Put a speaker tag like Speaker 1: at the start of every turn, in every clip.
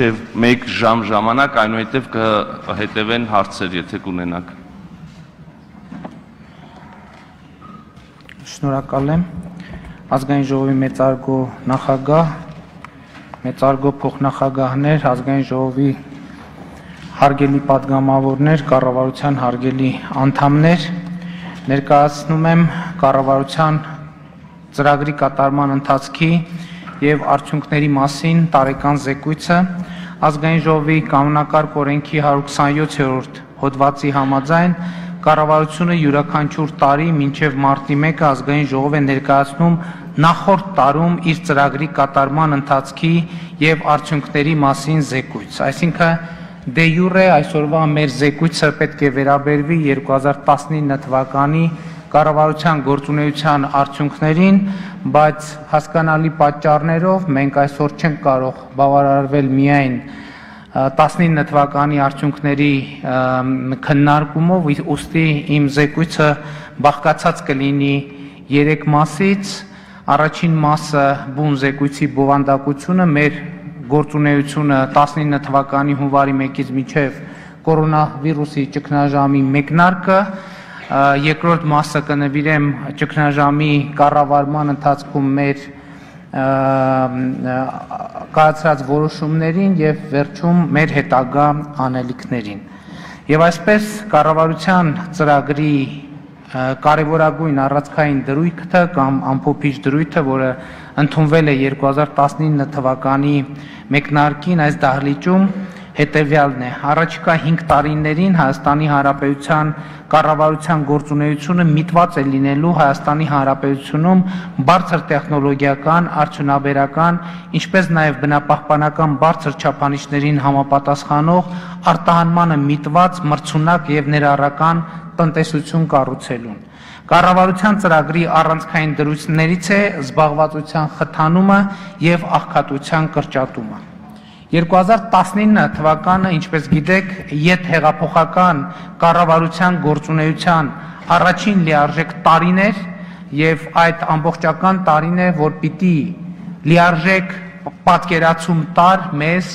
Speaker 1: Եվ մեկ ժամանակ այնուհետև կհետևեն հարցեր, եթե կունենաք։
Speaker 2: Շնորհակալ եմ։ Ազգային ժողովի մեծարգո նախագահ, մեծարգո փոխնախագահներ, ազգային ժողովի հարգելի պատգամավորներ, կառավարության հարգելի անդամներ, ներկայացնում եմ կառավարության ծրագրի կատարման ընթացքի եւ արդյունքների մասին տարեկան զեկույցը ազգային ժողովի կանոնակարգ օրենքի 127-րդ հոդվածի համաձայն կառավարությունը յուրաքանչյուր տարի մինչև մարտի 1-ը ազգային ժողով է ներկայացնում նախորդ տարում իր ծրագրի կատարման ընթացքի եւ արդյունքների մասին զեկույց, այսինքն դե յուրե այսօրվա մեր զեկույցը պետք է վերաբերվի 2019 թվականի կառավարության գործունեության արդյունքներին, բայց հասկանալի պատճառներով մենք այսօր չենք կարող բավարարվել միայն 19 թվականի արդյունքների քննարկումով, ուստի իմ զեկույցը բաղկացած կլինի 3 մասից, առաջին մասը բուն զեկույցի բովանդակությունը, մեր գործունեությունը 19 թվականի հունվարի 1-ից մինչև կորոնավիրուսի ճգնաժամի մեկնարկը, երկրորդ մասը կնվիրեմ ճգնաժամի կառավարման ընթացքում մեր կայացրած որոշումներին եւ վերջում մեր հետագա անելիքներին։ Եվ այսպես կառավարության ծրագրի կարևորագույն առանցքային դրույթը կամ ամփոփիչ դրույթը, որը ընդունվել է 2019 թվականի մեկնարկին այս դահլիճում, հետևյալն է. առաջիկա 5 տարիներին Հայաստանի Հանրապետության կառավարության գործունեությունը միտված է լինելու Հայաստանի Հանրապետությունում բարձր տեխնոլոգիական, արդյունաբերական, ինչպես նաև բնապահպանական բարձր չափանիշներին համապատասխանող արտահանմանը միտված մրցունակ եւ ներառական տնտեսություն կառուցելուն։ Կառավարության ծրագրի առանցքային դրույթներից է զբաղվածության խթանումը եւ աղքատության կրճատումը։ 2019 թվականը, ինչպես գիտեք, յետհեղափոխական կառավարության գործունեության առաջին լիարժեք տարին էր եւ այդ ամբողջական տարին է, որ պիտի լիարժեք պատկերացում տար մեզ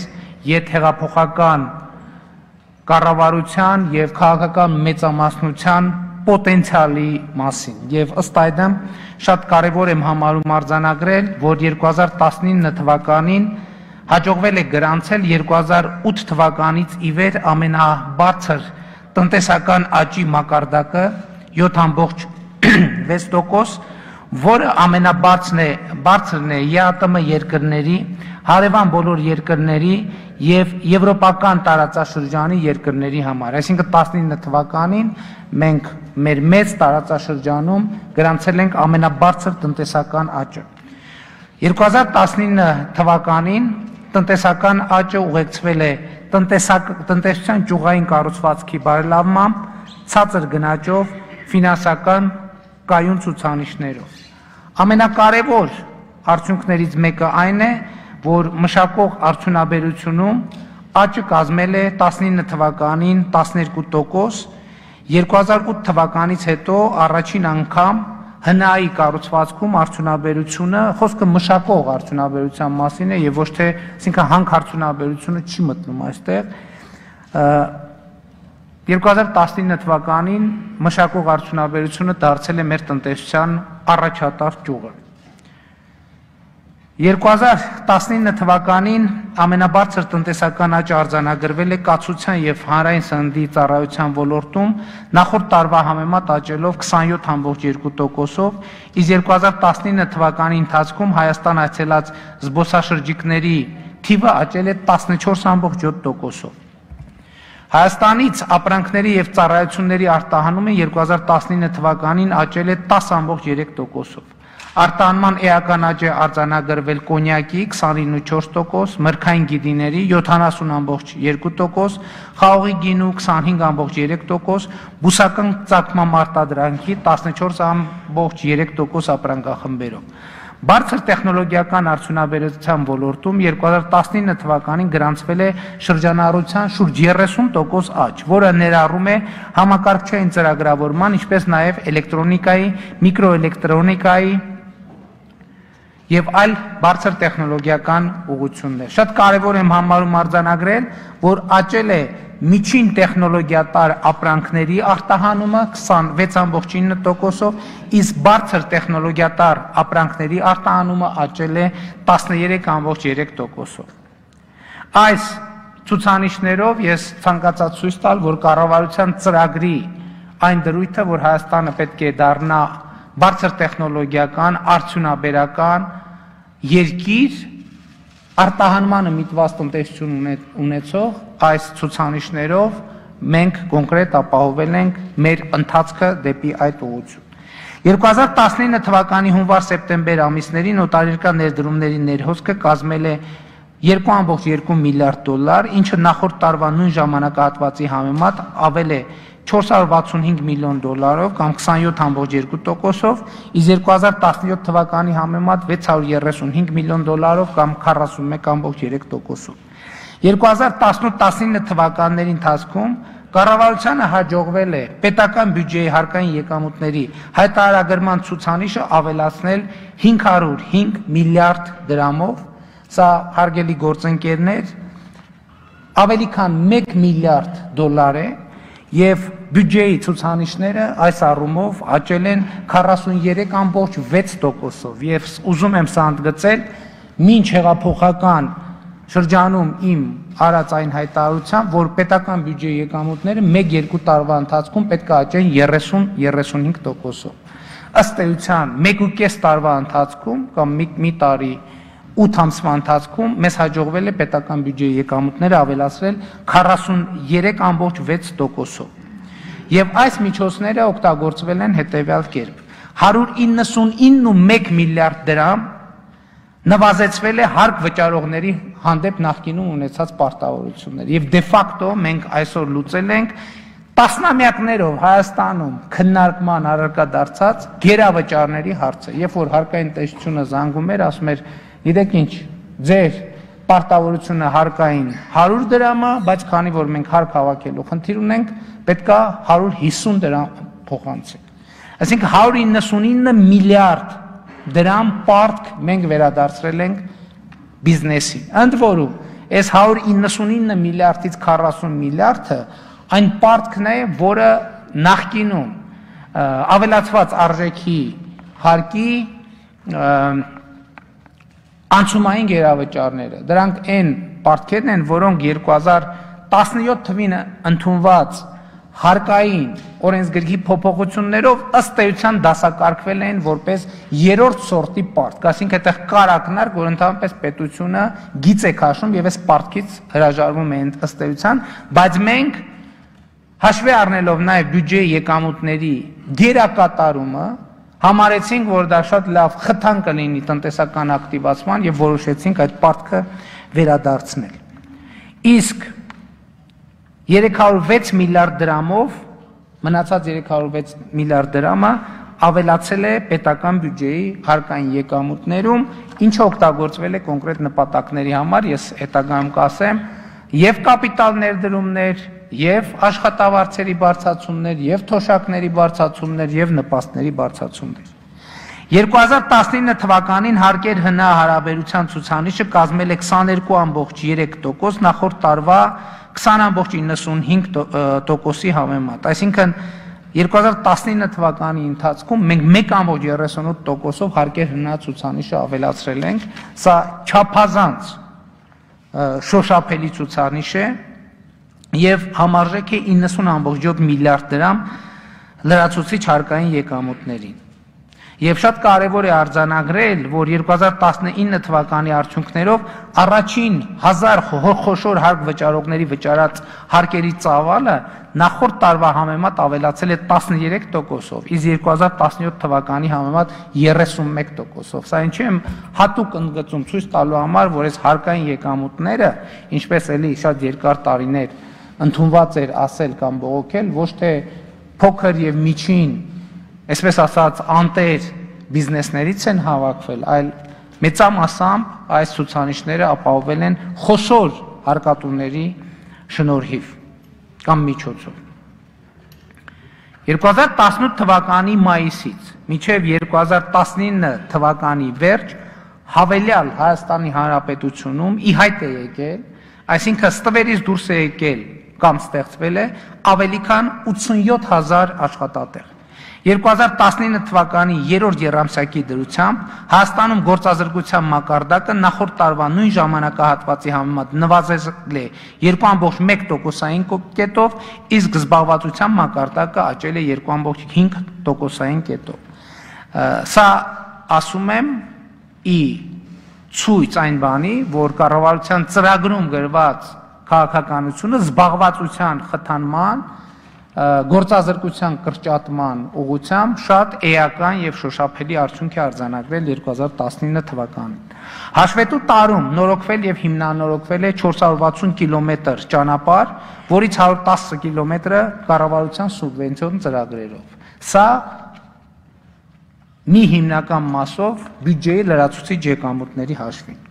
Speaker 2: յետհեղափոխական կառավարության եւ քաղաքական մեծամասնության պոտենցիալի մասին եւ ըստ այդմ շատ կարեւոր եմ համարում արձանագրել, որ 2019 թվականին հաջողվել է գրանցել 2008 թվականից ի վեր ամենաբարձր տնտեսական աճի մակարդակը 7.6%, որը ամենաբարձրն է ԵԱՏՄ երկրների, հարևան բոլոր երկրների եւ եվրոպական տարածաշրջանի երկրների համար։ Այսինքն 19 թվականին մենք մեր մեծ տարածաշրջանում գրանցել ենք ամենաբարձր տնտեսական աճը։ 2019 թվականին տնտեսական աճը ուղեկցվել է տնտեսության ճյուղային կառուցվածքի բարելավմամբ, ցածր գնաճով, ֆինանսական կայուն ցուցանիշներով։ Ամենակարևոր արդյունքներից մեկը այն է, որ մշակող արդյունաբերությունում աճը կազմել է 19 թվականին 12%, 2008 թվականից հետո առաջին անգամ ՀՆԱ-ի կառուցվածքում արդյունաբերությունը, խոսքը մշակող արդյունաբերության մասին է եւ ոչ թե, այսինքն հանք արդյունաբերությունը չի մտնում այստեղ։ 2019 թվականին մշակող արդյունաբերությունը դարձել է մեր տնտեսության առաջատար ճյուղը։ 2019 թվականին ամենաբարձր տնտեսական աճը արձանագրվել է կացության եւ հանրային սննդի ծառայության ոլորտում, նախորդ տարվա համեմատ աճելով 27.2%-ով, իսկ 2019 թվականի ընթացքում Հայաստան այցելած զբոսաշրջիկների թիվը աճել է 14.7%-ով։ Հայաստանից ապրանքների եւ ծառայությունների արտահանումը 2019 թվականին աճել է 10.3%-ով։ Արտահանման էական աճ է արձանագրվել կոնյակի 29.4%, մրգային գինիների 70.2%, խաղողի գինու 25.3%, բուսական ծագման արտադրանքի 14.3% ապրանքախմբերով։ Բարձր տեխնոլոգիական արդյունաբերության ոլորտում 2019 թվականին գրանցվել է շրջանառության շուրջ 30% աճ, որը ներառում է համակարգչային ծրագրավորման, ինչպես նաև էլեկտրոնիկայի, միկրոէլեկտրոնիկայի եւ այլ բարձր տեխնոլոգիական ուղղություններ։ Շատ կարևոր եմ համարում արձանագրել, որ աճել է միջին տեխնոլոգիատար ապրանքների արտահանումը 26.9%-ով, իսկ բարձր տեխնոլոգիատար ապրանքների արտահանումը աճել է 13.3%-ով։ Այս ցուցանիշներով ես ցանկացա ցույց տալ, որ կառավարության ծրագրի այն դրույթը, որ Հայաստանը պետք է դառնա բարձր տեխնոլոգիական, արդյունաբերական երկիր, արտահանմանը միտված տնտեսություն ունեցող այս ցուցանիշներով մենք կոնկրետ ապահովել ենք մեր ընթացքը դեպի այդ ուղղություն։ 2019 թվականի հունվար-սեպտեմբեր ամիսներին օտարերկրյա ներդրումների ներհոսքը կազմել է 2.2 միլիարդ դոլար, ինչը նախորդ տարվա նույն ժամանակահատվածի համեմատ ավել է 465 միլիոն դոլարով կամ 27.2%-ով, իսկ 2017 թվականի համեմատ 635 միլիոն դոլարով կամ 41.3%-ով։ 2018-19 թվականների ընթացքում կառավարությանը հաջողվել է պետական բյուջեի հարկային եկամուտների հայտարարագրման ցուցանիշը ավելացնել 505 միլիարդ դրամով, սա հարգելի գործընկերներ, ավելի քան 1 միլիարդ դոլար է եւ բյուջեի ցուցանիշները այս առումով աճել են 43.6%-ով եւ ուզում եմ սա ընդգծել մինչ հեղափոխական շրջանում իմ արած այն հայտարարությամբ, որ պետական բյուջեի եկամուտները 1-2 տարվա ընթացքում պետք է աճեն 30-35%-ով։ Ըստ էության 1.5 տարվա ընթացքում կամ մի տարի 8 ամսվա ընթացքում մեզ հաջողվել է պետական բյուջեի եկամուտները ավելացնել 43.6%-ով։ Եվ այս միջոցները օգտագործվել են հետևյալ կերպ. 199.1 միլիարդ դրամ նվազեցվել է հարկ վճարողների հանդեպ նախկինում ունեցած պարտավորություններ։ Եվ դե ֆակտո մենք այսօր լուծել ենք տասնամյակներով Հայաստանում քննարկման առարկա դարձած գերավճարների հարցը։ Երբ որ հարկային տեսությունը զանգում էր, ասում էր, գիտեք ինչ, ձեր պարտավորությունը հարկային 100 դրամ է, բայց քանի որ մենք հարկ հավաքելու խնդիր ունենք, պետքա 150 դրամ փոխանցենք։ Այսինքն 199 միլիարդ դրամ պարտք մենք վերադարձրել ենք բիզնեսին։ Ընդ որում, այս 199 միլիարդից 40 միլիարդը այն պարտքն է, որը նախկինում ավելացված արժեքի հարկի անցումային գերավճարները, դրանք այն պարտքերն են, որոնք 2017 թվին ընդունված հարկային օրենսգրքի փոփոխություններով ըստ էության դասակարգվել են որպես երրորդ սորտի պարտք, այսինքն այդտեղ կար ակնարկ, որ ընդհանրապես պետությունը գիծ է քաշում եւ այս պարտքից հրաժարվում է ըստ էության, բայց մենք հաշվի առնելով նաեւ բյուջեի եկամուտների գերակատարումը համարեցինք, որ դա շատ լավ խթան կլինի տնտեսական ակտիվացման եւ որոշեցինք այդ պարտքը վերադարձնել։ Իսկ 306 միլիարդ դրամով մնացած 306 միլիարդ դրամը ավելացել է պետական բյուջեի հարկային եկամուտներում, ինչը օգտագործվել է կոնկրետ նպատակների համար, ես հետագայում կասեմ, եւ կապիտալ ներդրումներ, եւ աշխատավարձերի բարձրացումներ, եւ թոշակների բարձրացումներ, եւ նպաստների բարձրացումներ։ 2019 թվականին հարկեր հնա հարաբերության ցուցանիշը կազմել է 22.3%, նախորդ տարվա 20.95%-ի համեմատ, այսինքն 2019 թվականի ընթացքում մենք 1.38%-ով հարկեր հնա ցուցանիշը ավելացրել ենք, սա չափազանց շոշափելի ցուցանիշ է եւ համարժեք է 90.7 միլիարդ դրամ լրացուցիչ հարկային եկամուտներին։ Եվ շատ կարևոր է արձանագրել, որ 2019 թվականի արդյունքներով առաջին 1000 խոշոր հարկ վճարողների վճարած հարկերի ծավալը նախորդ տարվա համեմատ ավելացել է 13%-ով, իսկ 2017 թվականի համեմատ 31%-ով։ Սա ինչի եմ հատուկ ընդգծում ցույց տալու համար, որ այս հարկային եկամուտները, ինչպես էլի շատ երկար տարիներ ընդունված էր ասել կամ բողոքել, ոչ թե փոքր եւ միջին, այսպես ասած, անտեր բիզնեսներից են հավաքվել, այլ մեծամասամբ այս ցուցանիշները ապահովել են խոշոր հարկատուների շնորհիվ կամ միջոցով։ 2018 թվականի մայիսից մինչև 2019 թվականի վերջ հավելյալ Հայաստանի Հանրապետությունում ի հայտ է եկել, այսինքն ստվերից դուրս է եկել կամ ստեղծվել է ավելի քան 87,000 աշխատատեղ։ 2019 թվականի երրորդ եռամսյակի դրությամբ Հայաստանում գործազրկության մակարդակը նախորդ տարվա նույն ժամանակահատվածի համեմատ նվազել է 2,1%-ային կետով, իսկ զբաղվածության մակարդակը աճել է 2,5%-ային կետով։ Սա ասում եմ ի ցույց այն բանի, որ կառավարության ծրագրում գրված քաղաքականությունը զբաղվածության խթանման գործազրկության կրճատման ուղղությամբ շատ էական եւ շոշափելի արդյունք է արձանագրել 2019 թվականին։ Հաշվետու տարում նորոգվել եւ հիմնանորոգվել է 460 կիլոմետր ճանապարհ, որից 110 կիլոմետրը կառավարության սուբվենցիոն ծրագրերով։ Սա մի հիմնական մասով բյուջեի լրացուցիչ եկամուտների հաշվին։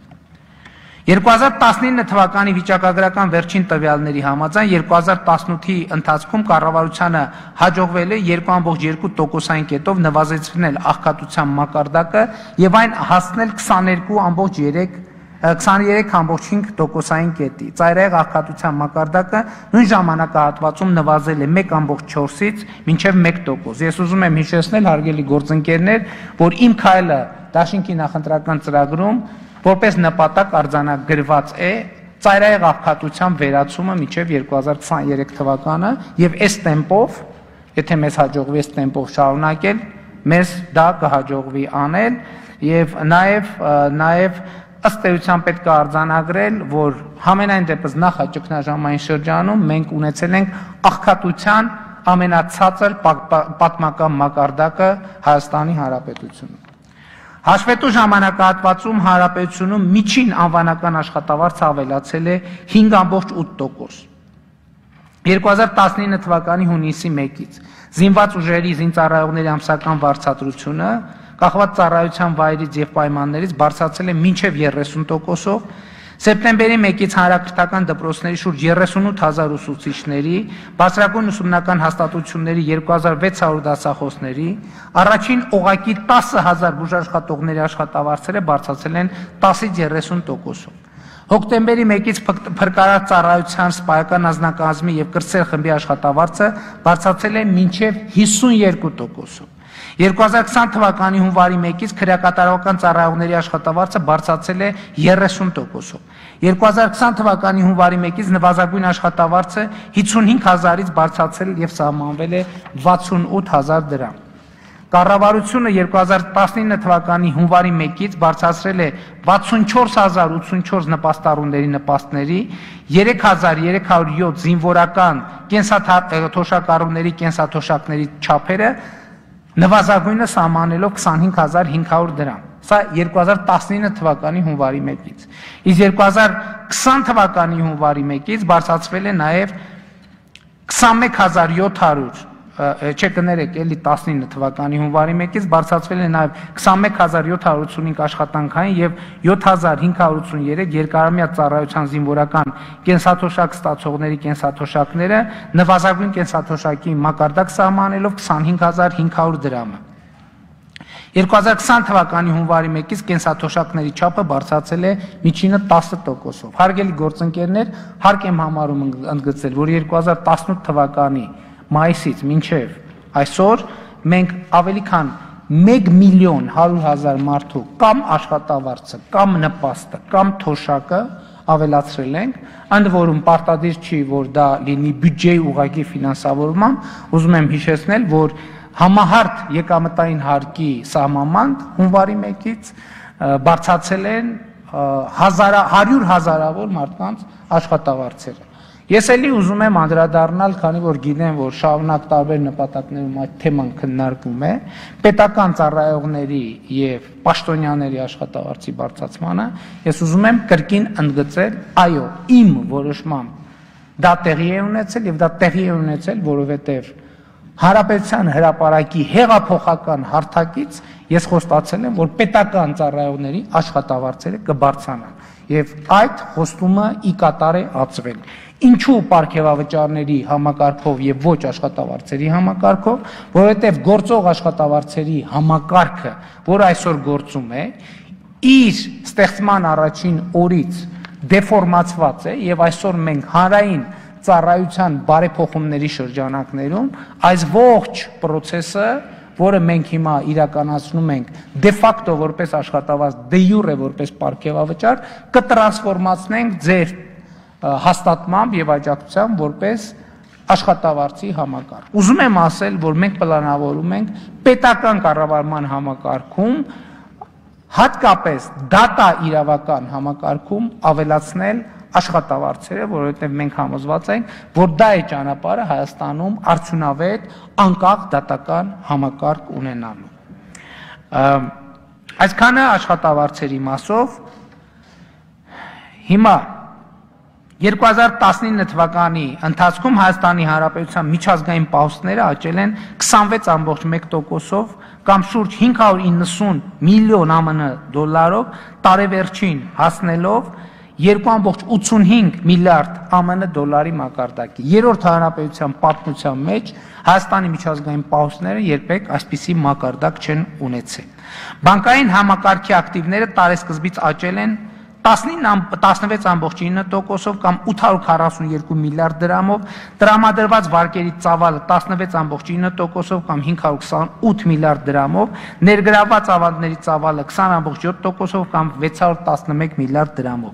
Speaker 2: 2019 թվականի վիճակագրական վերջին տվյալների համաձայն 2018-ի ընթացքում կառավարությանը հաջողվել է 2,2%-ային կետով նվազեցնել աղքատության մակարդակը եւ այն հասնել 23,5%-ային կետի։ Ծայրահեղ աղքատության մակարդակը նույն ժամանակահատվածում նվազել է 1,4-ից մինչև 1%։ Ես ուզում եմ հիշեցնել, հարգելի գործընկերներ, որ իմ քայլը դաշինքի նախընտրական ծրագրում որպես նպատակ արձանագրված է ծայրահեղ աղքատության վերացումը մինչև 2023 թվականը եւ այս տեմպով, եթե մեզ հաջողվի այս տեմպով շարունակել, մեզ դա կհաջողվի անել եւ նաեւ ըստ էության պետք է արձանագրել, որ համենայն դեպս նախաճգնաժամային շրջանում մենք ունեցել ենք աղքատության ամենացածր պատմական մակարդակը Հայաստանի Հանրապետությունում։ Հաշվետու ժամանակահատվածում Հանրապետությունում միջին անվանական աշխատավարձը ավելացել է 5,8%։ 2019 թվականի հունիսի 1-ից զինված ուժերի զինծառայողների ամսական վարձատրությունը կախված ծառայության վայրից եւ պայմաններից բարձրացել է մինչեւ 30%-ով, սեպտեմբերի 1-ից հանրակրթական դպրոցների շուրջ 38,000 ուսուցիչների, բարձրագույն ուսումնական հաստատությունների 2600 դասախոսների, առաջին օղակի 10,000 բուժաշխատողների աշխատավարձերը բարձրացել են 10-ից 30%-ով։ Հոկտեմբերի 1-ից փրկարար ծառայության սպայական անձնակազմի եւ կրտսեր խմբի աշխատավարձը բարձրացել է մինչեւ 52%-ով։ 2020 թվականի հունվարի 1-ից քրեակատարողական ծառայողների աշխատավարձը բարձրացել է 30%-ով։ 2020 թվականի հունվարի 1-ից նվազագույն աշխատավարձը 55,000-ից բարձրացել եւ սահմանվել է 68,000 դրամ։ Կառավարությունը 2019 թվականի հունվարի 1-ից բարձրացրել է 64,084 նպաստառուների նպաստների, 3,307 զինվորական կենսաթոշակառուների կենսաթոշակների չափերը նվազագույնը սահմանելով 25,500 դրամ։ Սա 2019 թվականի հունվարի 1-ից։ Իսկ 2020 թվականի հունվարի 1-ից բարձրացվել է նաև 21,700, չէ կներեք, էլի 19 թվականի հունվարի 1-ից բարձրացվել է նաև 21,785 աշխատանքային եւ 7,583 երկարամյա ծառայության զինվորական կենսաթոշակ ստացողների կենսաթոշակները նվազագույն կենսաթոշակի մակարդակ սահմանելով 25,500 դրամը։ 2020 թվականի հունվարի 1-ից կենսաթոշակների չափը բարձրացել է միջինը 10%-ով։ Հարգելի գործընկերներ, հարկ եմ համարում ընդգծել, որ 2018 թվականի մայիսից մինչև այսօր մենք ավելի քան 1,100,000 մարդու կամ աշխատավարձը, կամ նպաստը, կամ թոշակը ավելացրել ենք, ընդ որում պարտադիր չի, որ դա լինի բյուջեի ուղղակի ֆինանսավորմամբ, ուզում եմ հիշեցնել, որ համահարթ եկամտային հարկի սահմանմամբ հունվարի 1-ից բարձրացել են 100 հազարավոր մարդկանց աշխատավարձերը։ Ես էլի ուզում եմ անդրադառնալ, քանի որ գիտեմ, որ շարունակ տարբեր նպատակներում այդ թեման քննարկվում է, պետական ծառայողների եւ պաշտոնյաների աշխատավարձի բարձրացմանը, ես ուզում եմ կրկին ընդգծել, այո, իմ որոշմամբ դա տեղի է ունեցել եւ դա տեղի է ունեցել, որովհետեւ Հանրապետության հրապարակի հեղափոխական հարթակից ես խոստացել եմ, որ պետական ծառայողների աշխատավարձերը կբարձրանան եւ այդ խոստումը ի կատար է ածվել։ Ինչու պարգևավճարների համակարգով եւ ոչ աշխատավարձերի համակարգով, որովհետեւ գործող աշխատավարձերի համակարգը, որ այսօր գործում է, իր ստեղծման առաջին օրից դեֆորմացված է եւ այսօր մենք հանրային ծառայության բարեփոխումների շրջանակներում այս ողջ process-ը, որը մենք հիմա իրականացնում ենք de facto որպես աշխատավարձ, de jure որպես պարգևավճար, կտրանսֆորմացնենք ձեր հաստատմամբ եւ աջակցությամբ որպես աշխատավարձի համակարգ։ Ուզում եմ ասել, որ մենք պլանավորում ենք պետական կառավարման համակարգում հատկապես դատա իրավական համակարգում ավելացնել աշխատավարձերը, որովհետև մենք համոզված ենք, որ դա է ճանապարհը Հայաստանում արդյունավետ անկախ դատական համակարգ ունենալու։ Այսքանը աշխատավարձերի մասով։ Հիմա 2019 թվականի ընթացքում Հայաստանի Հանրապետության միջազգային պահուստները աճել են 26.1%-ով կամ շուրջ 590 միլիոն ԱՄՆ դոլարով, տարեվերջին հասնելով 2.85 միլիարդ ԱՄՆ դոլարի մակարդակի։ Երրորդ հանրապետության պատմության մեջ Հայաստանի միջազգային պահուստները երբեք այսպիսի մակարդակ չեն ունեցել։ Բանկային համակարգի ակտիվները տարեսկզբից աճել են 16.9%-ով կամ 842 միլիարդ դրամով, տրամադրված վարկերի ծավալը 16.9%-ով կամ 528 միլիարդ դրամով, ներգրավված ավանդների ծավալը 20.7%-ով կամ 611 միլիարդ դրամով։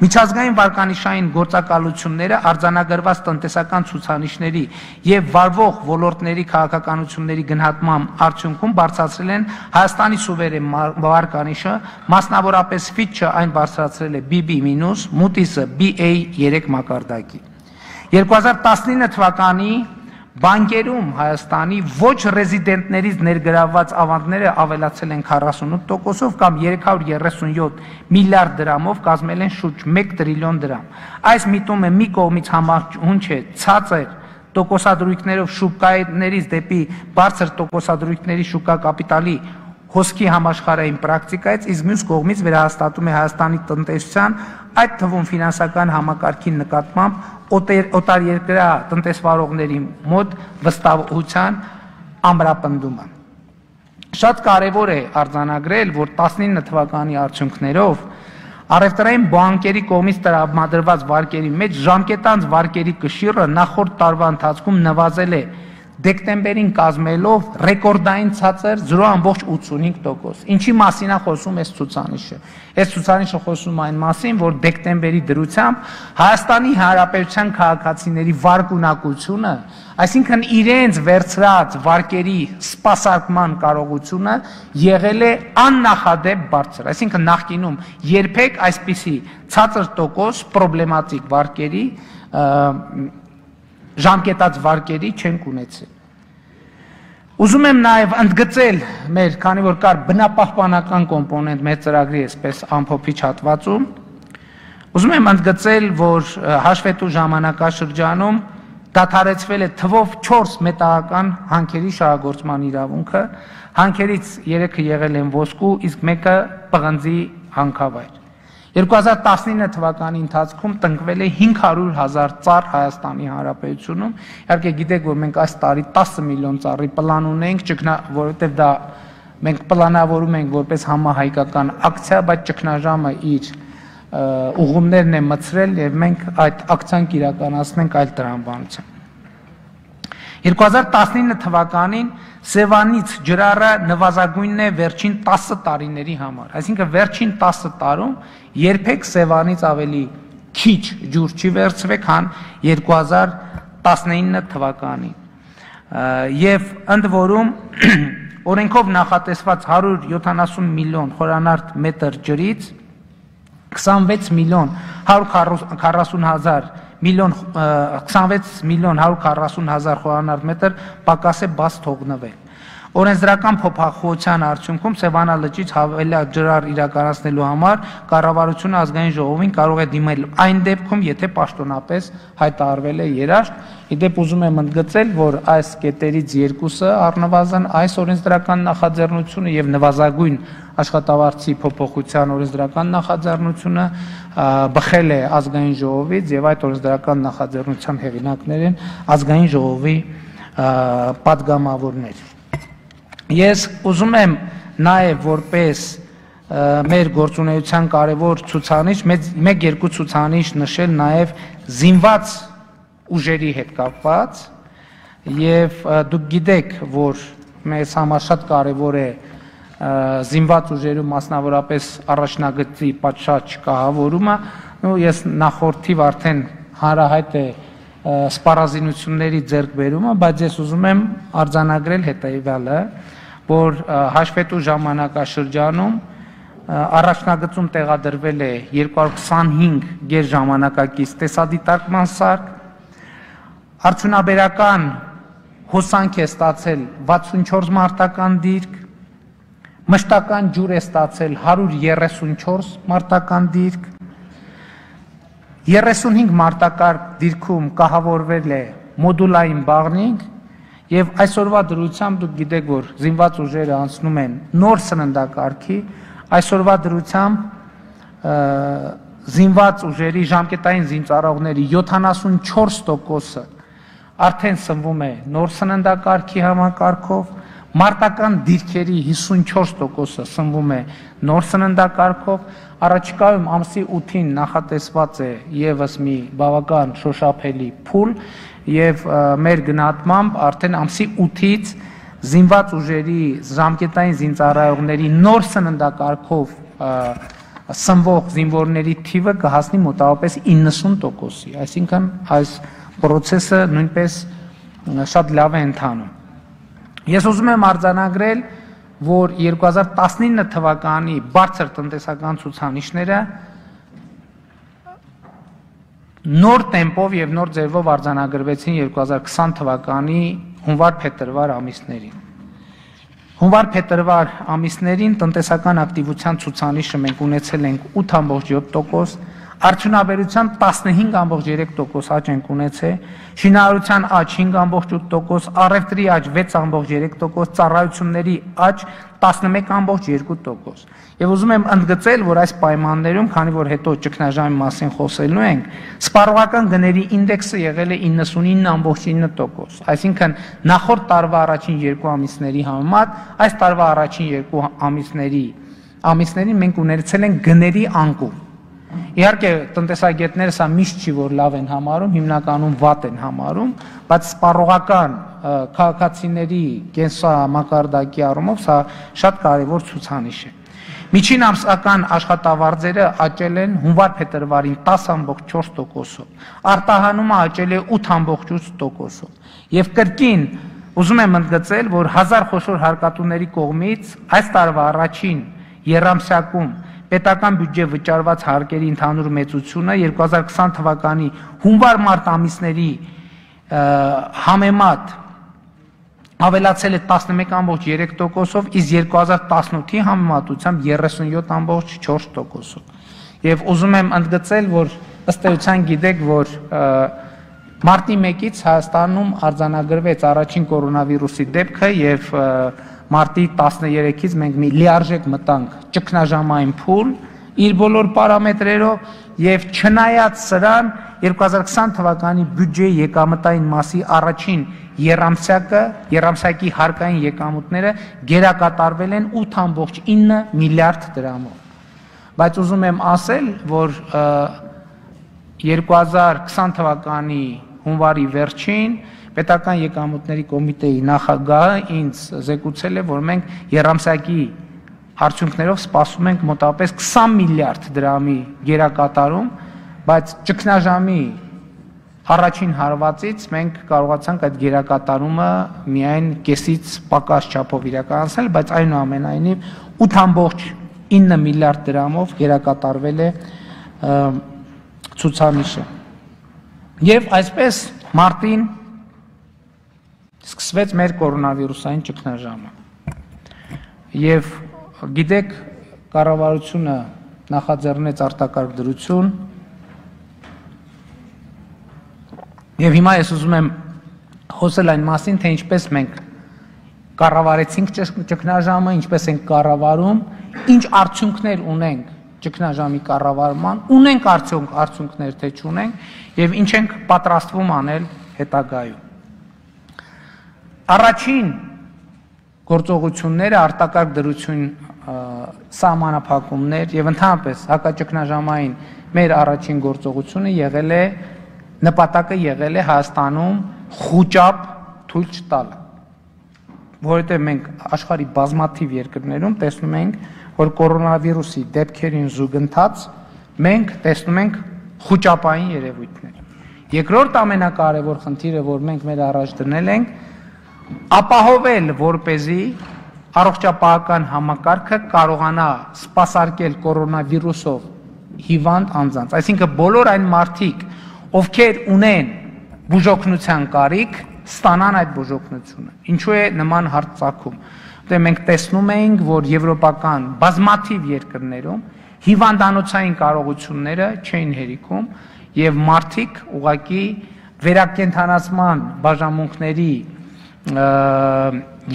Speaker 2: Միջազգային վարկանիշային գործակալությունները արձանագրված տնտեսական ցուցանիշների եւ վարվող ոլորտների քաղաքականությունների գնահատման արդյունքում բարձրացրել են Հայաստանի սուվերեն վարկանիշը, մասնավորապես Fitch-ը այն բարձրացրել է BB-, Moody's-ը BA3 մակարդակի։ 2019 թվականի բանկերում Հայաստանի ոչ ռեզիդենտներից ներգրավված ավանդները ավելացել են 48%-ով կամ 337 միլիարդ դրամով, կազմել են շուրջ 1 տրիլիոն դրամ։ Այս միտումը մի կողմից համահունչ է ցածր տոկոսադրույքներով շուկայներից դեպի բարձր տոկոսադրույքների շուկա կապիտալի հոսքի համաշխարհային պրակտիկայից, իսկ մյուս կողմից վերահաստատում է Հայաստանի տնտեսության, այդ թվում ֆինանսական համակարգի նկատմամբ օտարերկրյա տնտեսվարողների մոտ վստահության ամրապնդումը։ Շատ կարևոր է արձանագրել, որ 19 թվականի արդյունքներով առևտրային բանկերի կողմից տրամադրված վարկերի մեջ ժամկետանց վարկերի կշիռը նախորդ տարվա ընթացքում նվազել է դեկտեմբերին կազմելով ռեկորդային ցածր 0.85%։ Ինչի մասին է խոսում այս ցուցանիշը։ Այս ցուցանիշը խոսում է այն մասին, որ դեկտեմբերի դրությամբ Հայաստանի Հանրապետության քաղաքացիների վարկունակությունը, այսինքն իրենց վերցրած վարկերի սպասարկման կարողությունը եղել է աննախադեպ բարձր։ Այսինքն նախկինում երբեք այսպիսի ցածր տոկոս պրոբլեմատիկ վարկերի ժամկետած վարկերի չենք ունեցել։ Ուզում եմ նաև ընդգծել մեր, քանի որ կար բնապահպանական կոմպոնենտ մեր ծրագրի այսպես ամփոփիչ հատվածում, ուզում եմ ընդգծել, որ հաշվետու ժամանակաշրջանում դադարեցվել է թվով 4 մետաղական հանքերի շահագործման իրավունքը, հանքերից 3-ը եղել են ոսկու, իսկ 1-ը պղնձի հանքավայր։ 2019 թվականի ընթացքում տնկվել է 500,000 ծառ Հայաստանի Հանրապետությունում։ Իհարկե գիտեք, որ մենք այս տարի 10 միլիոն ծառի պլան ունենք, որովհետև դա մենք պլանավորում ենք որպես համահայկական ակցիա, բայց ճգնաժամը իր ուղումներն է մցրել եւ մենք այդ ակցիան կիրականացնենք այլ տրամաբանությամբ։ 2019 թվականին Սևանից ջրառը նվազագույնն է վերջին 10 տարիների համար, այսինքն վերջին 10 տարում երբեք Սևանից ավելի քիչ ջուր չի վերցվել, քան 2019 թվականին։ Եվ ընդ որում օրենքով նախատեսված 170 միլիոն խորանարդ մետր ջրից 26 միլիոն 140 հազար խորանարդ մետր պակաս է բաց թողնվել։ Օրենսդրական փոփոխության արդյունքում Սևանա լճից հավելյալ ջրառ իրականացնելու համար կառավարությունը ազգային ժողովին կարող է դիմել այն դեպքում, եթե պաշտոնապես հայտարարվել է երաշտ։ Իդեպ ուզում եմ ընդգծել, որ այս կետերից երկուսը առնվազն այս օրենսդրական նախաձեռնությունը եւ նվազագույն աշխատավարձի փոփոխության օրենսդրական նախաձեռնությունը բխել է ազգային ժողովից եւ այդ օրենսդրական նախաձեռնության հեղինակներ են ազգային ժողովի պատգամավորներ։ Ես ուզում եմ նաև որպես մեր գործունեության կարևոր ցուցանիշ, մեկ-երկու ցուցանիշ նշել նաև զինված ուժերի հետ կապված եւ դուք գիտեք, որ մեզ համար շատ կարևոր է զինված ուժերու մասնավորապես առաջնագծի պատշաճ կահավորումը, ու ես նախորդիվ արդեն հանրահայտ է սպառազինությունների ձեռքբերումը, բայց ես ուզում եմ արձանագրել հետեւյալը, որ հաշվետու ժամանակաշրջանում առաջնագծում տեղադրվել է 225 գերժամանակակից տեսադիտարկման սարք, արդյունաբերական հոսանք է ստացել 64 մարտական դիրք, մշտական ջուր է ստացել 134 մարտական դիրք, 35 մարտակարգ դիրքում կահավորվել է մոդուլային բաղնիք եւ այսօրվա դրությամբ դուք գիտեք, որ զինված ուժերը անցնում են նոր սննդակարգի, այսօրվա դրությամբ զինված ուժերի ժամկետային զինծառայողների 74%-ը արդեն սնվում է նոր սննդակարգի համակարգով, մարտական դիրքերի 54%-ը սնվում է նոր սննդակարգով, առաջիկայում ամսի 8-ին նախատեսված է եւս մի բավական շոշափելի փուլ եւ մեր գնահատմամբ արդեն ամսի 8-ից զինված ուժերի ժամկետային զինծառայողների նոր սննդակարգով սնվող զինվորների թիվը կհասնի մոտավորապես 90%-ի, այսինքն այս process-ը նույնպես շատ լավ է ընթանում։ Ես ուզում եմ արձանագրել, որ 2019 թվականի բարձր տնտեսական ցուցանիշները նոր տեմպով եւ նոր ձևով արձանագրվեցին 2020 թվականի հունվար-փետրվար ամիսներին։ Հունվար-փետրվար ամիսներին տնտեսական ակտիվության ցուցանիշը մենք ունեցել ենք 8.7%, արդյունաբերության 15.3% աճ ենք ունեցել, շինարարության աճ 5.8%, առևտրի աճ 6.3%, ծառայությունների աճ 11.2%։ Եվ ուզում եմ ընդգծել, որ այս պայմաններում, քանի որ հետո ճգնաժամի մասին խոսելու ենք, սպառողական գների ինդեքսը եղել է 99.9%, այսինքն նախորդ տարվա առաջին երկու ամիսների համեմատ այս տարվա առաջին երկու ամիսներին մենք ունեցել ենք գների անկում։ Իհարկե տնտեսագետները սա միշտ չի որ լավ են համարում, հիմնականում վատ են համարում, բայց սպառողական քաղաքացիների կենսամակարդակի առումով սա շատ կարևոր ցուցանիշ է։ Միջին ամսական աշխատավարձերը աճել են հունվար-փետրվարին 10.4%-ով, արտահանումը աճել է 8.8%-ով։ Եվ կրկին ուզում եմ ընդգծել, որ 1000 խոշոր հարկատուների կողմից այս տարվա առաջին եռամսյակում պետական բյուջե վճարված հարկերի ընդհանուր մեծությունը 2020 թվականի հունվար-մարտ ամիսների համեմատ ավելացել է 11.3%-ով, իսկ 2018-ի համեմատությամբ 37.4%-ով։ Եվ ուզում եմ ընդգծել, որ ըստ էության գիտեք, որ մարտի 1-ից Հայաստանում արձանագրվեց առաջին կորոնավիրուսի դեպքը եւ մարտի 13-ից մենք մի լիարժեք մտանք ճգնաժամային փուլ իր բոլոր պարամետրերով եւ չնայած սրան 2020 թվականի բյուջեի եկամտային մասի առաջին եռամսյակի հարկային եկամուտները գերակատարվել են 8.9 միլիարդ դրամով։ Բայց ուզում եմ ասել, որ 2020 թվականի հունվարի վերջին պետական եկամուտների կոմիտեի նախագահը ինձ զեկուցել է, որ մենք եռամսյակի արդյունքներով սպասում ենք մոտավորապես 20 միլիարդ դրամի գերակատարում, բայց ճգնաժամի առաջին հարվածից մենք կարողացանք այդ գերակատարումը միայն կեսից պակաս չափով իրականացնել, բայց այնուամենայնիվ 8.9 միլիարդ դրամով գերակատարվել է ցուցանիշը։ Եվ այսպես մարտին սկսվեց մեր կորոնավիրուսային ճգնաժամը։ Եվ գիտեք, կառավարությունը նախաձեռնեց արտակարգ դրություն եւ հիմա ես ուզում եմ խոսել այն մասին, թե ինչպես մենք կառավարեցինք ճգնաժամը, ինչպես ենք կառավարում, ինչ արդյունքներ ունենք ճգնաժամի կառավարման, ունենք արդյոք արդյունքներ, թե չունենք եւ ինչ ենք պատրաստվում անել հետագայում։ Առաջին գործողությունները, արտակարգ դրություն սահմանափակումներ եւ ընդհանրապես հակաճգնաժամային մեր առաջին գործողությունը եղել է նպատակը եղել է Հայաստանում խոճապ թույլ չտալը, որովհետեւ մենք աշխարհի բազմաթիվ երկրներում տեսնում ենք, որ կորոնավիրուսի դեպքերին զուգընթաց մենք տեսնում ենք խոճապային երևույթներ։ Երկրորդ ամենակարևոր խնդիրը, որ մենք մեր առաջ դնել ենք, ապահովել, որպեսզի առողջապահական համակարգը կարողանա սպասարկել կորոնավիրուսով հիվանդ անձանց, այսինքն բոլոր այն մարդիկ, ովքեր ունեն բուժօգնության կարիք, ստանան այդ բուժօգնությունը։ Ինչու է նման հարց ծագում։ Որտեղ մենք տեսնում ենք, որ եվրոպական բազմաթիվ երկրներում հիվանդանոցային կարողությունները չէին հերիքում եւ մարդիկ ուղղակի վերակենդանացման բաժանմունքների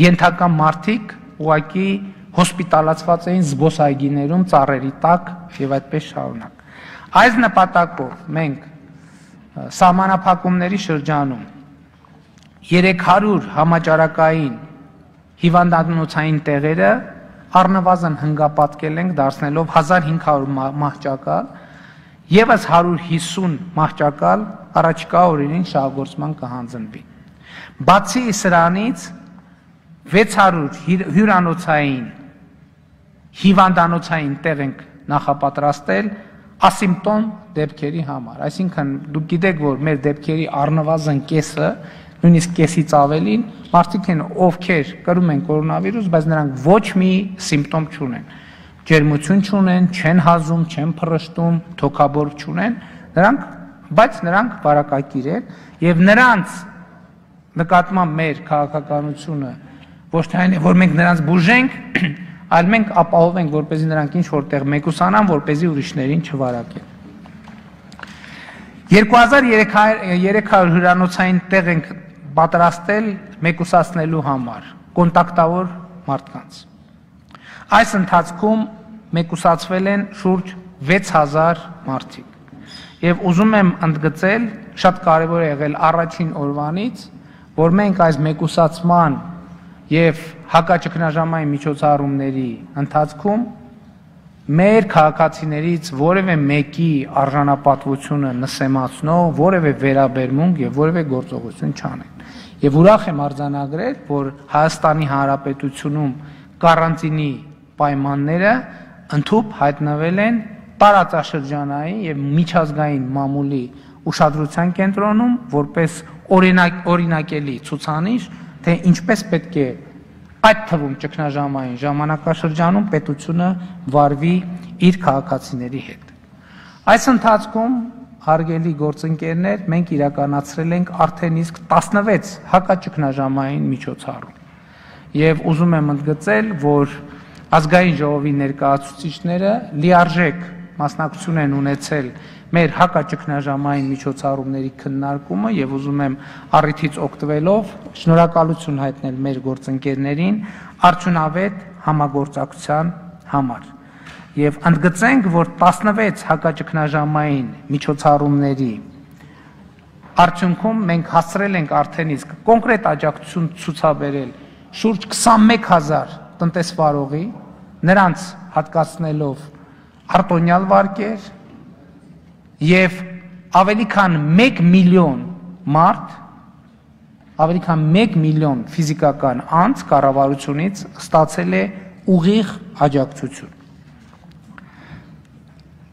Speaker 2: ենթակա մարդիկ ուղղակի հոսպիտալացված էին զբոսայգիներում ծառերի տակ եւ այդպես շարունակ։ Այս նպատակով մենք սահմանափակումների շրջանում 300 համաճարակային հիվանդանոցային տեղերը առնվազն հնգապատկել ենք դարձնելով 1500 մահճակալ, եւս 150 մահճակալ առաջիկա օրերին շահագործման կհանձնվի։ Բացի սրանից 600 հյուրանոցային հիվանդանոցային տեղ ենք նախապատրաստել ասիմպտոմ դեպքերի համար, այսինքն դուք գիտեք, որ մեր դեպքերի առնվազն կեսը, նույնիսկ կեսից ավելին, մարդիկ են, ովքեր կրում են կորոնավիրուս, բայց նրանք ոչ մի սիմպտոմ չունեն, ջերմություն չունեն, չեն հազում, չեն փռշտում, թոքաբորբ չունեն, բայց նրանք վարակակիր են եւ նրանց նկատմամբ մեր քաղաքականությունը ոչ թե այն է, որ մենք նրանց բուժենք, այլ մենք ապահովենք, որպեսզի նրանք ինչ որտեղ մեկուսանան, որպեսզի ուրիշներին չվարակեն։ 2300 հյուրանոցային տեղ ենք պատրաստել մեկուսացնելու համար, կոնտակտավոր մարդկանց։ Այս ընթացքում մեկուսացվել են շուրջ 6000 մարդիկ։ Եվ ուզում եմ ընդգծել, շատ կարևոր է եղել առաջին օրվանից, որ մենք այս մեկուսացման եւ հակաճգնաժամային միջոցառումների ընթացքում մեր քաղաքացիներից որևէ մեկի արժանապատվությունը նսեմացնող, որևէ վերաբերմունք եւ որևէ գործողություն չանեն։ Եվ ուրախ եմ արձանագրել, որ Հայաստանի Հանրապետությունում կարանտինի պայմանները ընդհուպ հայտնվել են տարածաշրջանային եւ միջազգային մամուլի ուշադրության կենտրոնում որպես օրինակելի ցուցանիշ, թե ինչպես պետք է այդ թվում ճգնաժամային ժամանակաշրջանում պետությունը վարվի իր քաղաքացիների հետ։ Այս ընթացքում, հարգելի գործընկերներ, մենք իրականացրել ենք արդեն իսկ 16 հակաճգնաժամային միջոցառում։ Եվ ուզում եմ ընդգծել, որ ազգային ժողովի ներկայացուցիչները լիարժեք մասնակցություն են ունեցել մեր հակաճգնաժամային միջոցառումների քննարկումը եւ ուզում եմ առիթից օգտվելով շնորհակալություն հայտնել մեր գործընկերներին արդյունավետ համագործակցության համար եւ ընդգծենք, որ 16 հակաճգնաժամային միջոցառումների արդյունքում մենք հասցրել ենք արդեն իսկ կոնկրետ աջակցություն ցուցաբերել շուրջ 21000 տնտեսվարողի, նրանց հատկացնելով արտոնյալ վարկեր եւ ավելի քան 1 միլիոն մարդ, ավելի քան 1 միլիոն ֆիզիկական անձ կառավարությունից ստացել է ուղիղ աջակցություն։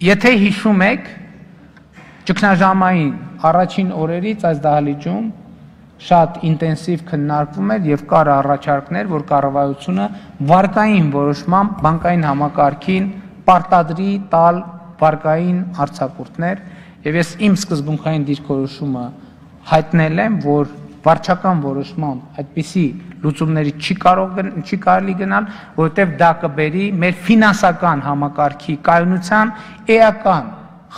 Speaker 2: Եթե հիշում եք, ճգնաժամային առաջին օրերից այս դահլիճում շատ ինտենսիվ քննարկվում էր եւ կար առաջարկներ, որ կառավարությունը վարկային որոշմամբ բանկային համակարգին պարտադրի տալ վարկային արձակուրդներ եւ ես իմ սկզբունքային դիրքորոշումը հայտնել եմ, որ վարչական որոշմամբ այդպիսի լուծումների չի կարելի գնալ, որովհետեւ դա կբերի մեր ֆինանսական համակարգի կայունության էական